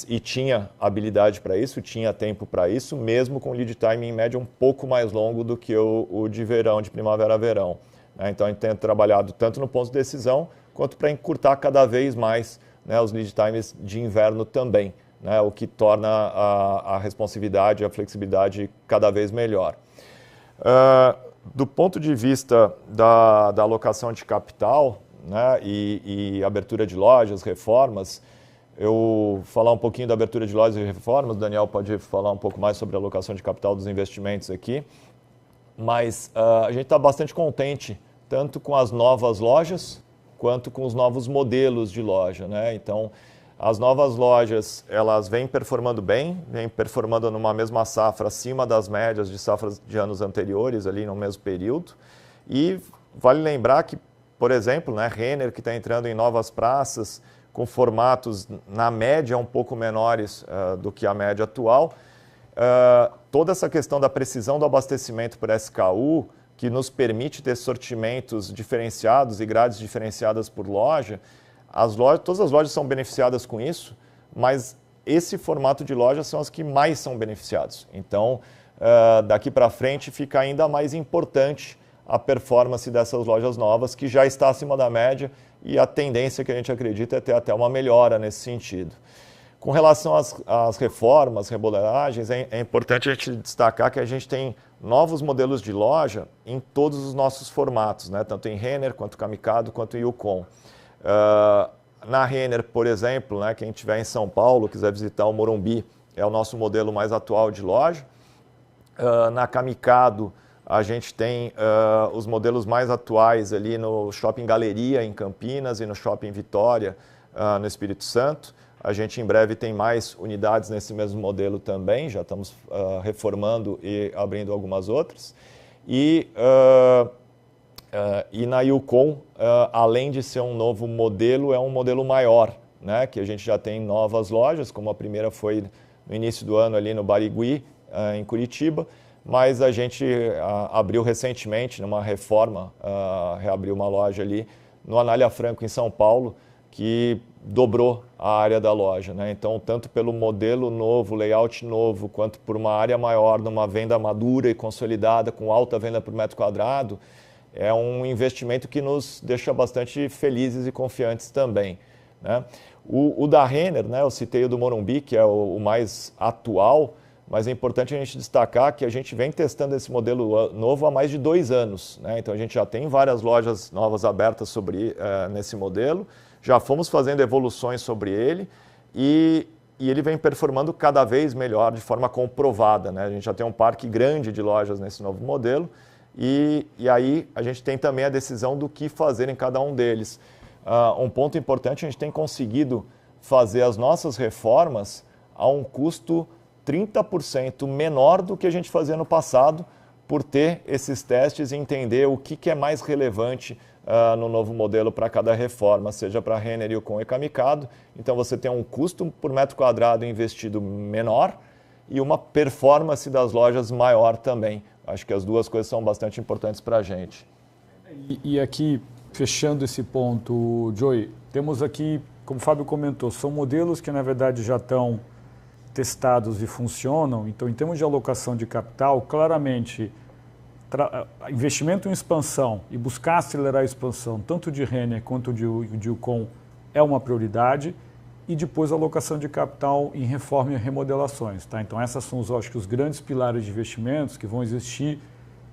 e tinha habilidade para isso, tinha tempo para isso, mesmo com lead time em média um pouco mais longo do que o de verão, de primavera-verão. Né? Então a gente tem trabalhado tanto no ponto de decisão, quanto para encurtar cada vez mais, né, os lead times de inverno também, né, o que torna a responsividade, a flexibilidade cada vez melhor. Do ponto de vista da alocação de capital, né, e abertura de lojas, reformas, eu falar um pouquinho da abertura de lojas e reformas, o Daniel pode falar um pouco mais sobre a alocação de capital dos investimentos aqui, mas a gente está bastante contente tanto com as novas lojas quanto com os novos modelos de loja, né? Então, as novas lojas, elas vêm performando bem, vêm performando numa mesma safra acima das médias de safras de anos anteriores, ali no mesmo período. E vale lembrar que, por exemplo, né, Renner, que está entrando em novas praças, com formatos, na média, um pouco menores do que a média atual. Toda essa questão da precisão do abastecimento por SKU, que nos permite ter sortimentos diferenciados e grades diferenciadas por loja, todas as lojas são beneficiadas com isso, mas esse formato de loja são as que mais são beneficiados. Então, daqui para frente fica ainda mais importante a performance dessas lojas novas, que já está acima da média, e a tendência que a gente acredita é ter até uma melhora nesse sentido. Com relação às reformas, remodelagens, é importante a gente destacar que a gente tem novos modelos de loja em todos os nossos formatos, né? Tanto em Renner, quanto Camicado, quanto em Yukon. Na Renner, por exemplo, né, quem estiver em São Paulo, quiser visitar o Morumbi, é o nosso modelo mais atual de loja. Na Camicado, a gente tem os modelos mais atuais ali no Shopping Galeria, em Campinas, e no Shopping Vitória, no Espírito Santo. A gente em breve tem mais unidades nesse mesmo modelo também, já estamos reformando e abrindo algumas outras. E na Yukon, além de ser um novo modelo, é um modelo maior, né? Que a gente já tem novas lojas, como a primeira foi no início do ano ali no Barigui, em Curitiba, mas a gente abriu recentemente, numa reforma, reabriu uma loja ali no Anália Franco, em São Paulo, que dobrou a área da loja, né? Então, tanto pelo modelo novo, layout novo, quanto por uma área maior, numa venda madura e consolidada, com alta venda por metro quadrado, é um investimento que nos deixa bastante felizes e confiantes também, né? O da Renner, né, eu citei o do Morumbi, que é o mais atual, mas é importante a gente destacar que a gente vem testando esse modelo novo há mais de 2 anos, né? Então a gente já tem várias lojas novas abertas nesse modelo, já fomos fazendo evoluções sobre ele e ele vem performando cada vez melhor de forma comprovada, né? A gente já tem um parque grande de lojas nesse novo modelo e aí a gente tem também a decisão do que fazer em cada um deles. Um ponto importante, a gente tem conseguido fazer as nossas reformas a um custo 30% menor do que a gente fazia no passado, por ter esses testes e entender o que é mais relevante no novo modelo para cada reforma, seja para Renner, Yukon e Camicado. Então você tem um custo por metro quadrado investido menor e uma performance das lojas maior também. Acho que as duas coisas são bastante importantes para a gente. E aqui, fechando esse ponto, Joey, temos aqui, como o Fábio comentou, são modelos que na verdade já estão testados e funcionam. Então, em termos de alocação de capital, claramente, investimento em expansão e buscar acelerar a expansão, tanto de Renner quanto de Yukon, é uma prioridade. E depois a alocação de capital em reforma e remodelações. Tá? Então, essas são, acho que, os grandes pilares de investimentos que vão existir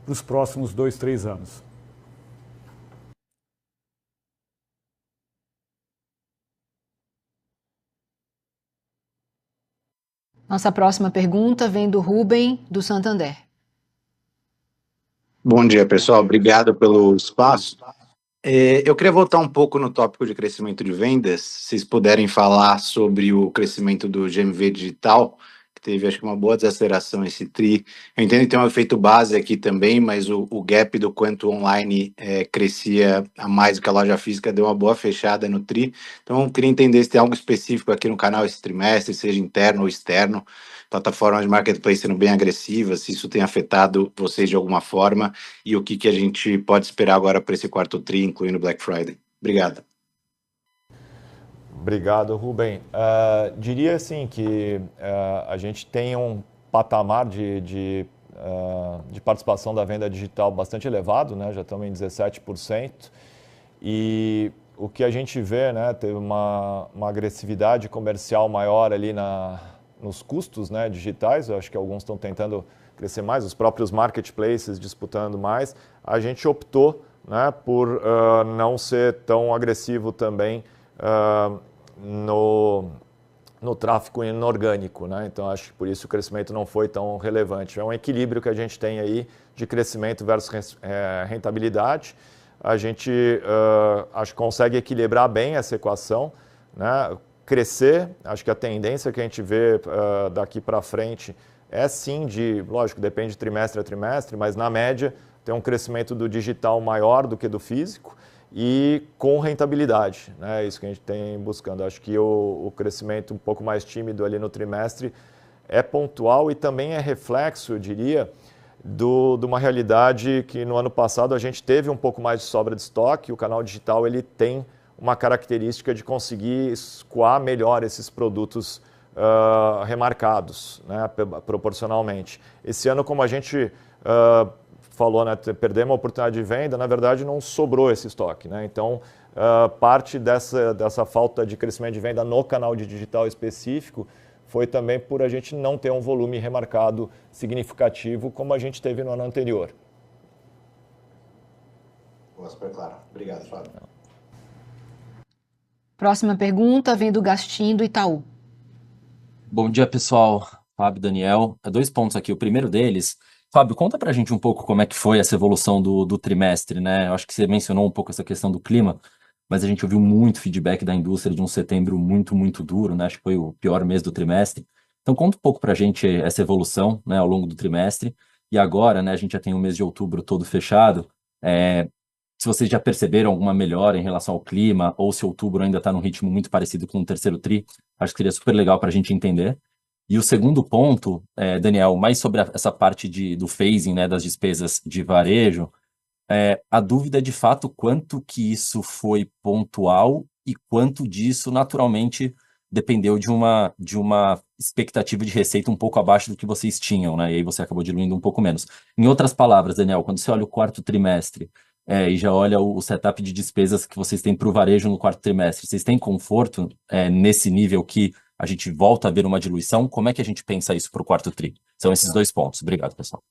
para os próximos 2, 3 anos. Nossa próxima pergunta vem do Rubem, do Santander. Bom dia, pessoal. Obrigado pelo espaço. Eu queria voltar um pouco no tópico de crescimento de vendas. Se vocês puderem falar sobre o crescimento do GMV digital, que teve, acho que, uma boa desaceleração esse TRI. Eu entendo que tem um efeito base aqui também, mas o gap do quanto online crescia a mais do que a loja física deu uma boa fechada no TRI. Então, eu queria entender se tem algo específico aqui no canal esse trimestre, seja interno ou externo, plataformas de marketplace sendo bem agressivas, se isso tem afetado vocês de alguma forma e o que a gente pode esperar agora para esse quarto TRI, incluindo Black Friday. Obrigado. Obrigado, Rubem. Diria assim que a gente tem um patamar de participação da venda digital bastante elevado, né? Já estamos em 17%. E o que a gente vê, né, teve uma agressividade comercial maior ali nos custos, né, digitais. Eu acho que alguns estão tentando crescer mais, os próprios marketplaces disputando mais. A gente optou, né, por não ser tão agressivo também no tráfego inorgânico, né? Então acho que por isso o crescimento não foi tão relevante. É um equilíbrio que a gente tem aí de crescimento versus rentabilidade. A gente acho que consegue equilibrar bem essa equação, né? Crescer, acho que a tendência que a gente vê daqui para frente é sim lógico, depende de trimestre a trimestre, mas na média tem um crescimento do digital maior do que do físico e com rentabilidade, né? É isso que a gente tem buscando. Acho que o crescimento um pouco mais tímido ali no trimestre é pontual e também é reflexo, eu diria, de uma realidade que no ano passado a gente teve um pouco mais de sobra de estoque. O canal digital ele tem uma característica de conseguir escoar melhor esses produtos remarcados, né, proporcionalmente. Esse ano, como a gente falou, né, perdemos a oportunidade de venda, na verdade não sobrou esse estoque, né? Então, parte dessa falta de crescimento de venda no canal de digital específico foi também por a gente não ter um volume remarcado significativo como a gente teve no ano anterior. Super claro. Obrigado, Fábio. Próxima pergunta vem do Gastim, do Itaú. Bom dia, pessoal. Fábio, Daniel. 2 pontos aqui. O primeiro deles, Fábio, conta pra gente um pouco como é que foi essa evolução do trimestre, né? Eu acho que você mencionou um pouco essa questão do clima, mas a gente ouviu muito feedback da indústria de um setembro muito, muito duro, né? Acho que foi o pior mês do trimestre. Então, conta um pouco pra gente essa evolução, né, ao longo do trimestre. E agora, né, a gente já tem o mês de outubro todo fechado. Se vocês já perceberam alguma melhora em relação ao clima, ou se outubro ainda está num ritmo muito parecido com o terceiro TRI, acho que seria super legal para a gente entender. E o segundo ponto, Daniel, mais sobre essa parte do phasing, né, das despesas de varejo, a dúvida é de fato quanto que isso foi pontual e quanto disso naturalmente dependeu de uma expectativa de receita um pouco abaixo do que vocês tinham, né? E aí você acabou diluindo um pouco menos. Em outras palavras, Daniel, quando você olha o quarto trimestre, e já olha o setup de despesas que vocês têm para o varejo no quarto trimestre, vocês têm conforto nesse nível que a gente volta a ver uma diluição? Como é que a gente pensa isso para o quarto TRI? São esses 2 pontos. Obrigado, pessoal.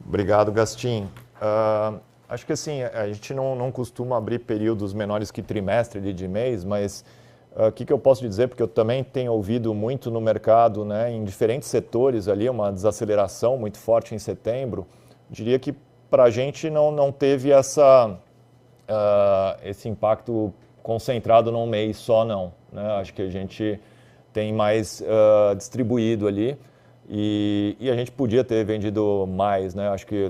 Obrigado, Gastim. Acho que assim, a gente não costuma abrir períodos menores que trimestre de mês, mas o que eu posso dizer, porque eu também tenho ouvido muito no mercado, né, em diferentes setores ali, uma desaceleração muito forte em setembro. Diria que para a gente não teve esse impacto concentrado num mês só, não, né? Acho que a gente tem mais distribuído ali e a gente podia ter vendido mais, né? Acho que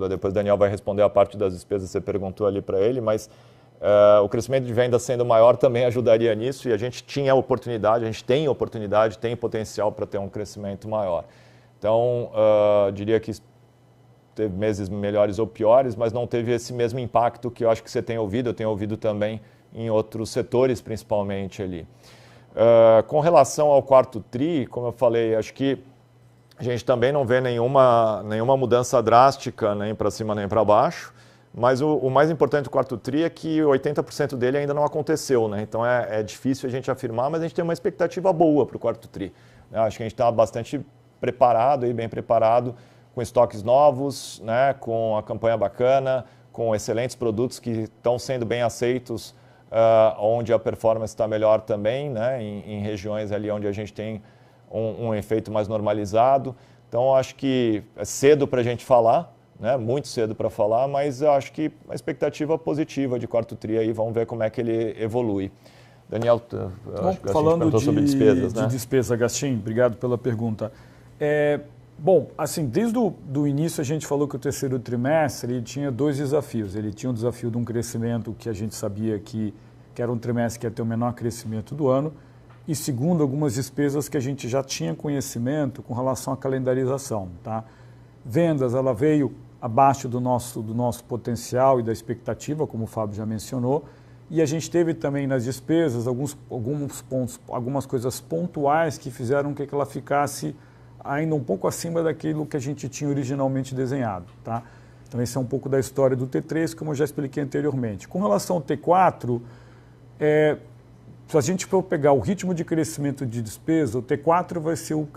depois o Daniel vai responder a parte das despesas que você perguntou ali para ele, mas o crescimento de venda sendo maior também ajudaria nisso e a gente tinha oportunidade, a gente tem oportunidade, tem potencial para ter um crescimento maior. Então, diria que teve meses melhores ou piores, mas não teve esse mesmo impacto que eu acho que você tem ouvido, eu tenho ouvido também em outros setores, principalmente ali. Com relação ao quarto TRI, como eu falei, acho que a gente também não vê nenhuma mudança drástica, nem para cima nem para baixo, mas o mais importante do quarto TRI é que 80% dele ainda não aconteceu, né? Então é difícil a gente afirmar, mas a gente tem uma expectativa boa para o quarto TRI. Acho que a gente está bastante preparado, bem preparado, com estoques novos, né, com a campanha bacana, com excelentes produtos que estão sendo bem aceitos, onde a performance está melhor também, né, em regiões ali onde a gente tem um efeito mais normalizado. Então, acho que é cedo para a gente falar, né? Muito cedo para falar, mas eu acho que a expectativa positiva de quarto tri aí, vamos ver como é que ele evolui. Daniel, acho que falando sobre despesas, né? de despesa, Gastim, obrigado pela pergunta. Bom, assim, desde o início a gente falou que o terceiro trimestre ele tinha 2 desafios. Ele tinha um desafio de um crescimento que a gente sabia que era um trimestre que ia ter o menor crescimento do ano, e segundo, algumas despesas que a gente já tinha conhecimento com relação à calendarização. Tá? Vendas, ela veio abaixo do nosso potencial e da expectativa, como o Fábio já mencionou, e a gente teve também nas despesas alguns pontos, algumas coisas pontuais que fizeram que ela ficasse ainda um pouco acima daquilo que a gente tinha originalmente desenhado. Tá? Então, esse é um pouco da história do T3, como eu já expliquei anteriormente. Com relação ao T4, se a gente for pegar o ritmo de crescimento de despesa, o T4 vai ser o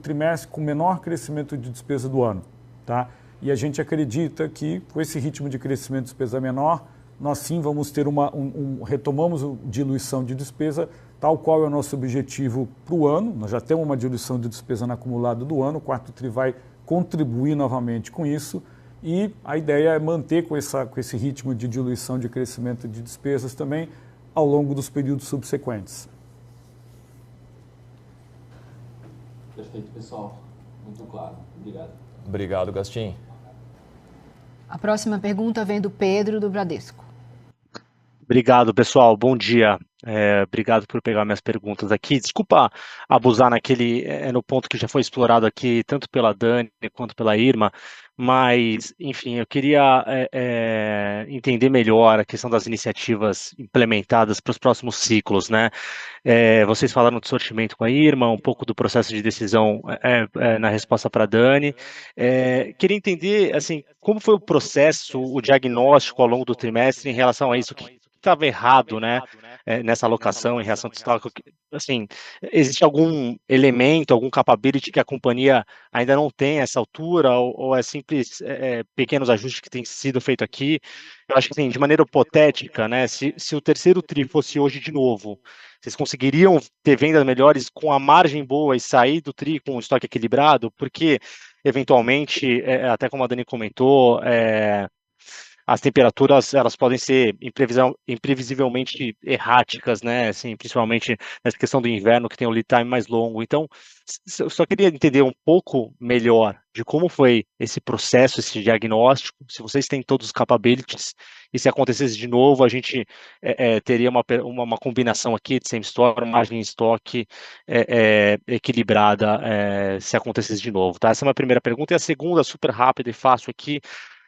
trimestre com menor crescimento de despesa do ano. Tá? E a gente acredita que, com esse ritmo de crescimento de despesa menor, nós sim vamos ter retomamos a diluição de despesa, tal qual é o nosso objetivo para o ano. Nós já temos uma diluição de despesa no acumulado do ano, o quarto tri vai contribuir novamente com isso, e a ideia é manter com esse ritmo de diluição de crescimento de despesas também ao longo dos períodos subsequentes. Perfeito, pessoal. Muito claro. Obrigado. Obrigado, Gastim. A próxima pergunta vem do Pedro, do Bradesco. Obrigado, pessoal. Bom dia. Obrigado por pegar minhas perguntas aqui. Desculpa abusar no ponto que já foi explorado aqui, tanto pela Dani quanto pela Irma, mas, enfim, eu queria entender melhor a questão das iniciativas implementadas para os próximos ciclos, né? Vocês falaram de sortimento com a Irma, um pouco do processo de decisão na resposta para a Dani. Queria entender, assim, como foi o processo, o diagnóstico ao longo do trimestre em relação a isso, que estava errado, né, nessa alocação em reação de estoque. Assim, existe algum elemento, algum capability que a companhia ainda não tem a essa altura, ou é simples pequenos ajustes que têm sido feitos aqui? Eu acho que, assim, de maneira hipotética, né, se o terceiro tri fosse hoje de novo, vocês conseguiriam ter vendas melhores com a margem boa e sair do tri com o estoque equilibrado? Porque, eventualmente, até como a Dani comentou, as temperaturas elas podem ser imprevisivelmente erráticas, né? Assim, principalmente nessa questão do inverno, que tem o lead time mais longo. Então, eu só queria entender um pouco melhor de como foi esse processo, esse diagnóstico, se vocês têm todos os capabilities, e se acontecesse de novo, a gente teria uma combinação aqui de same store, margem em estoque equilibrada, se acontecesse de novo, tá? Essa é a minha primeira pergunta. E a segunda, super rápida e fácil aqui,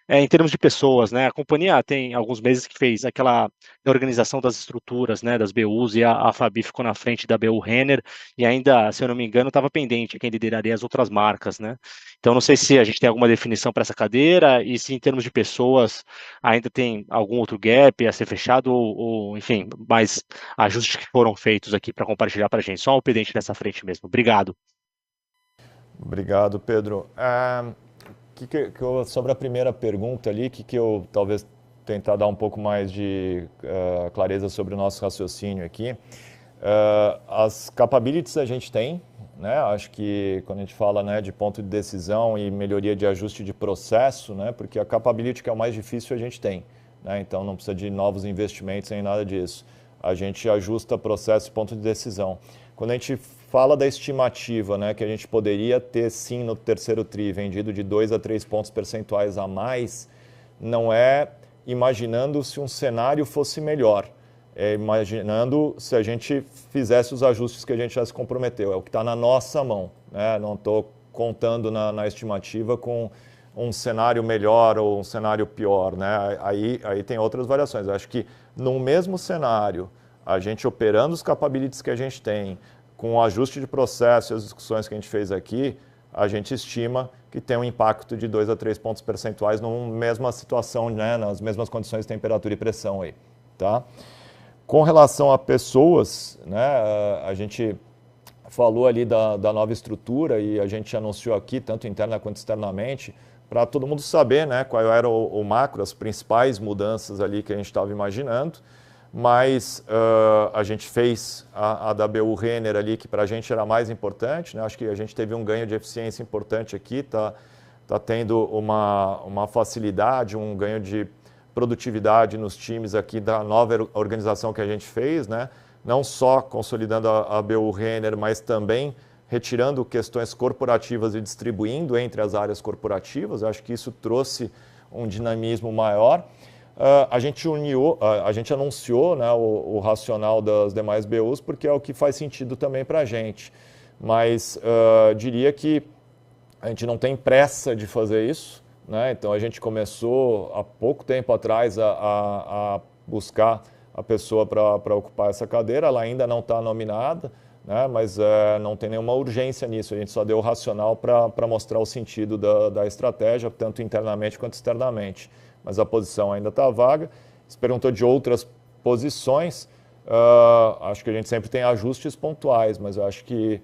em termos de pessoas, né? A companhia tem alguns meses que fez aquela organização das estruturas, né, das BUs, e a Fabi ficou na frente da BU Renner, e ainda, se eu não me engano, estava pendente quem lideraria as outras marcas, né? Então, não sei se a gente tem alguma definição para essa cadeira, e se em termos de pessoas ainda tem algum outro gap a ser fechado, ou enfim, mais ajustes que foram feitos aqui para compartilhar para a gente. Só um pendente nessa frente mesmo. Obrigado. Obrigado, Pedro. Sobre a primeira pergunta ali, que eu talvez tentar dar um pouco mais de clareza sobre o nosso raciocínio aqui. As capabilities a gente tem, né? Acho que quando a gente fala, né, de ponto de decisão e melhoria de ajuste de processo, né, porque a capability que é o mais difícil a gente tem, né? Então não precisa de novos investimentos nem nada disso. A gente ajusta processo e ponto de decisão. Quando a gente fala da estimativa, né, que a gente poderia ter sim no terceiro tri vendido de 2 a 3 pontos percentuais a mais, não é imaginando se um cenário fosse melhor, é imaginando se a gente fizesse os ajustes que a gente já se comprometeu, é o que está na nossa mão, né? Não estou contando na estimativa com um cenário melhor ou um cenário pior, né? Aí tem outras variações. Eu acho que no mesmo cenário, a gente operando os capabilities que a gente tem, com o ajuste de processo e as discussões que a gente fez aqui, a gente estima que tem um impacto de 2 a 3 pontos percentuais na mesma situação, né, nas mesmas condições de temperatura e pressão aí, tá? Com relação a pessoas, né, a gente falou ali da nova estrutura e a gente anunciou aqui, tanto interna quanto externamente, para todo mundo saber, né, qual era o macro, as principais mudanças ali que a gente estava imaginando. Mas a gente fez a da BU Renner ali, que para a gente era mais importante, né? Acho que a gente teve um ganho de eficiência importante aqui, tá está tendo uma facilidade, um ganho de produtividade nos times aqui da nova organização que a gente fez, né? Não só consolidando a BU Renner, mas também retirando questões corporativas e distribuindo entre as áreas corporativas. Eu acho que isso trouxe um dinamismo maior. A gente anunciou, né, o racional das demais BUs, porque é o que faz sentido também para a gente. Mas diria que a gente não tem pressa de fazer isso, né? Então a gente começou há pouco tempo atrás a buscar a pessoa para ocupar essa cadeira. Ela ainda não está nominada, né? Mas não tem nenhuma urgência nisso. A gente só deu o racional para mostrar o sentido da estratégia, tanto internamente quanto externamente. Mas a posição ainda está vaga. Você perguntou de outras posições. Acho que a gente sempre tem ajustes pontuais, mas eu acho que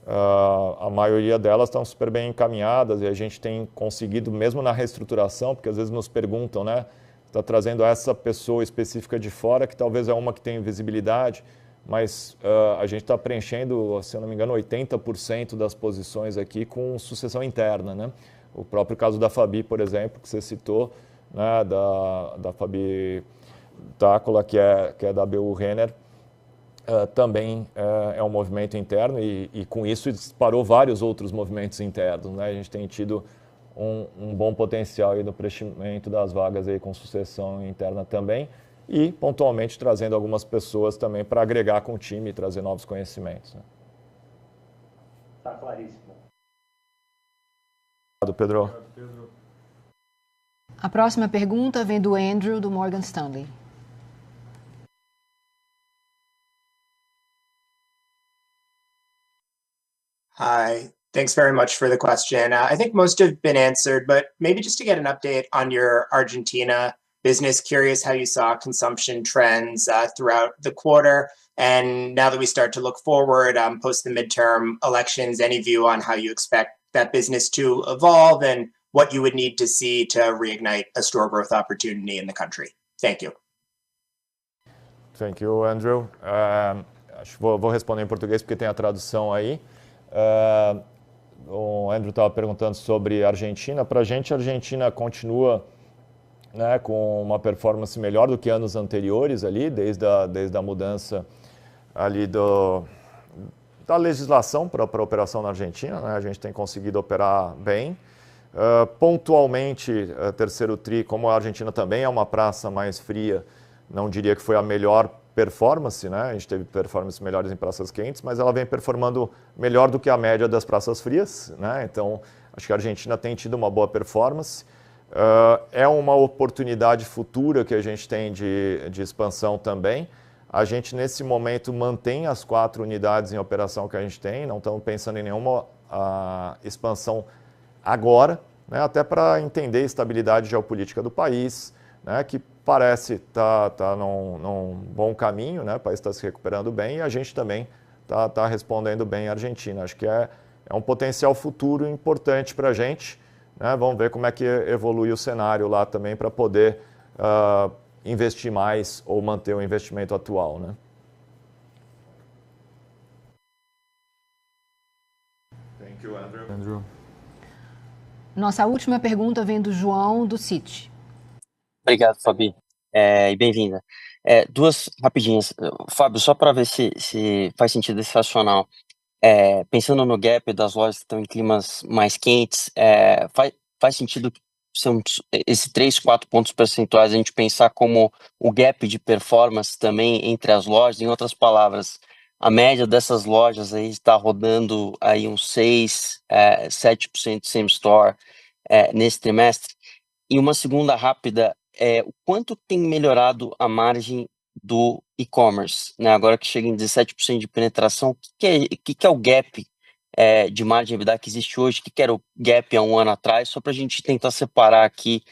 a maioria delas estão super bem encaminhadas e a gente tem conseguido, mesmo na reestruturação, porque às vezes nos perguntam, né? Está trazendo essa pessoa específica de fora, que talvez é uma que tem visibilidade, mas a gente está preenchendo, se eu não me engano, 80% das posições aqui com sucessão interna, né? O próprio caso da Fabi, por exemplo, que você citou, né? Da Fabi Tácola, que é da BU Renner, também é um movimento interno e com isso disparou vários outros movimentos internos, né? A gente tem tido um bom potencial aí no preenchimento das vagas aí com sucessão interna também e pontualmente trazendo algumas pessoas também para agregar com o time e trazer novos conhecimentos, né? Tá claríssimo. Obrigado, Pedro. A próxima pergunta vem do Andrew, do Morgan Stanley. Hi, thanks very much for the question. I think most have been answered, but maybe just to get an update on your Argentina business, curious how you saw consumption trends throughout the quarter. And now that we start to look forward post the midterm elections, any view on how you expect that business to evolve and what you would need to see to reignite a store growth opportunity in the country? Thank you. Thank you, Andrew. Acho que vou responder em português porque tem a tradução aí. O Andrew estava perguntando sobre a Argentina. Para a gente, a Argentina continua, né, com uma performance melhor do que anos anteriores ali, desde a mudança ali da legislação para a operação na Argentina, né? A gente tem conseguido operar bem. Pontualmente, terceiro tri, como a Argentina também é uma praça mais fria, não diria que foi a melhor performance, né? A gente teve performances melhores em praças quentes, mas ela vem performando melhor do que a média das praças frias, né? Então, acho que a Argentina tem tido uma boa performance. É uma oportunidade futura que a gente tem de expansão também. A gente, nesse momento, mantém as 4 unidades em operação que a gente tem, não estamos pensando em nenhuma expansão agora, né? Até para entender a estabilidade geopolítica do país, né? Que parece estar num bom caminho, né? O país está se recuperando bem e a gente também está respondendo bem à Argentina. Acho que é um potencial futuro importante para a gente, né? Vamos ver como é que evolui o cenário lá também para poder investir mais ou manter o investimento atual, né? Thank you, Andrew. Nossa última pergunta vem do João, do Citi. Obrigado, Fabi, e bem-vinda. Duas rapidinhas. Fábio, só para ver se faz sentido esse racional. Pensando no gap das lojas que estão em climas mais quentes, faz sentido esses 3, 4 pontos percentuais a gente pensar como o gap de performance também entre as lojas. Em outras palavras, a média dessas lojas aí está rodando aí uns 6, 7% same store nesse trimestre. E uma segunda rápida, o quanto tem melhorado a margem do e-commerce, né? Agora que chega em 17% de penetração, o que é o gap de margem EBITDA que existe hoje? O que era o gap há um ano atrás? Só para a gente tentar separar aqui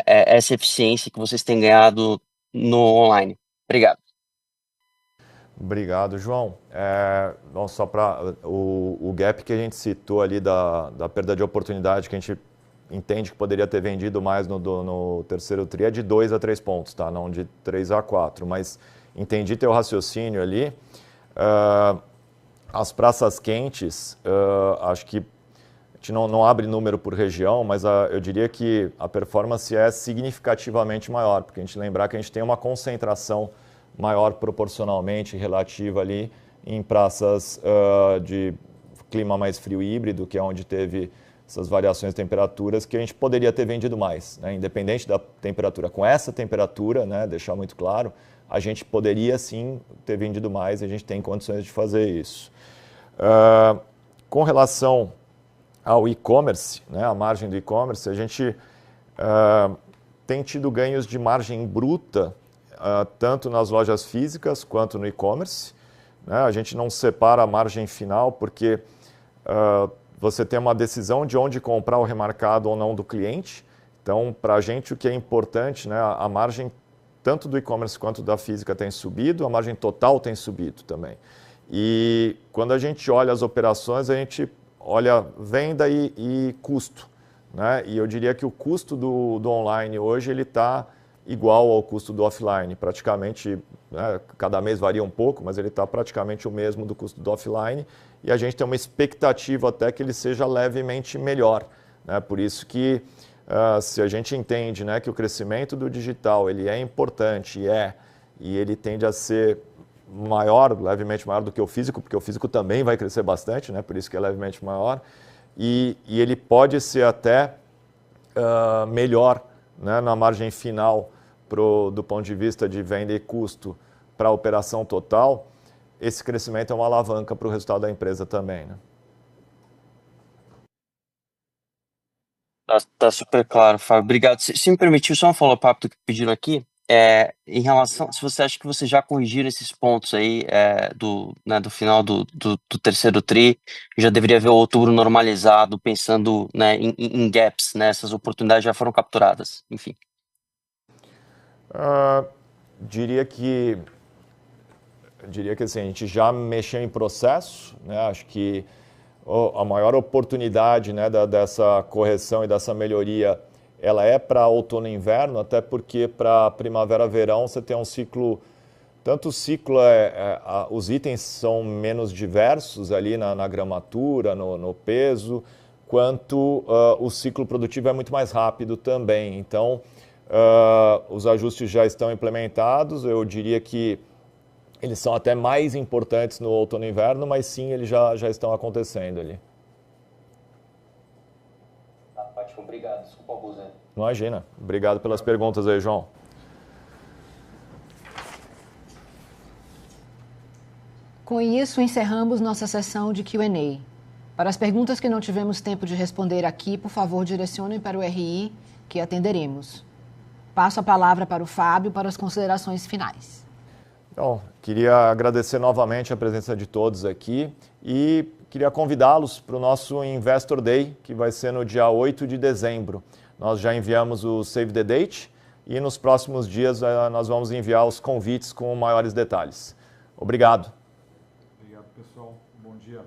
essa eficiência que vocês têm ganhado no online. Obrigado. Obrigado, João. Só para o gap que a gente citou ali da perda de oportunidade, que a gente entende que poderia ter vendido mais no terceiro tri, é de 2 a 3 pontos, tá? Não de 3 a 4, mas entendi teu raciocínio ali. As praças quentes, acho que gente não abre número por região, mas eu diria que a performance é significativamente maior, porque a gente lembrar que a gente tem uma concentração maior proporcionalmente relativa ali em praças de clima mais frio e híbrido, que é onde teve essas variações de temperaturas, que a gente poderia ter vendido mais, né? Independente da temperatura. Com essa temperatura, né, deixar muito claro, a gente poderia sim ter vendido mais e a gente tem condições de fazer isso. Com relação ao e-commerce, né, a margem do e-commerce, a gente tem tido ganhos de margem bruta, tanto nas lojas físicas quanto no e-commerce, né? A gente não separa a margem final porque você tem uma decisão de onde comprar o remarcado ou não do cliente. Então, para a gente, o que é importante, né, a margem tanto do e-commerce quanto da física tem subido, a margem total tem subido também. E quando a gente olha as operações, a gente olha venda e custo, né? E eu diria que o custo do online hoje ele está igual ao custo do offline, praticamente, né, cada mês varia um pouco, mas ele está praticamente o mesmo do custo do offline, e a gente tem uma expectativa até que ele seja levemente melhor, né? Por isso que se a gente entende, né, que o crescimento do digital ele é importante e ele tende a ser maior, levemente maior do que o físico, porque o físico também vai crescer bastante, né? Por isso que é levemente maior, e ele pode ser até melhor, né, na margem final do ponto de vista de venda e custo para a operação total. Esse crescimento é uma alavanca para o resultado da empresa também, né? Tá super claro, Fábio. Obrigado. Se me permitiu, só um follow-up do que pediram aqui. Em relação, se você acha que você já corrigiram esses pontos aí do final do terceiro tri, já deveria haver o outubro normalizado, pensando, né, em gaps, né? Essas oportunidades já foram capturadas, enfim. Diria que assim, a gente já mexeu em processo, né? Acho que a maior oportunidade, né, dessa correção e dessa melhoria, ela é para outono e inverno, até porque para primavera-verão você tem um ciclo, tanto o ciclo, os itens são menos diversos ali na gramatura, no peso, quanto o ciclo produtivo é muito mais rápido também. Então, os ajustes já estão implementados, eu diria que eles são até mais importantes no outono e inverno, mas sim, eles já estão acontecendo ali. Ótimo, obrigado. Desculpa o abuso. Imagina. Obrigado pelas perguntas aí, João. Com isso, encerramos nossa sessão de Q&A. Para as perguntas que não tivemos tempo de responder aqui, por favor, direcionem para o RI, que atenderemos. Passo a palavra para o Fábio para as considerações finais. Então, queria agradecer novamente a presença de todos aqui e queria convidá-los para o nosso Investor Day, que vai ser no dia 8 de dezembro. Nós já enviamos o Save the Date e nos próximos dias nós vamos enviar os convites com maiores detalhes. Obrigado. Obrigado, pessoal. Bom dia.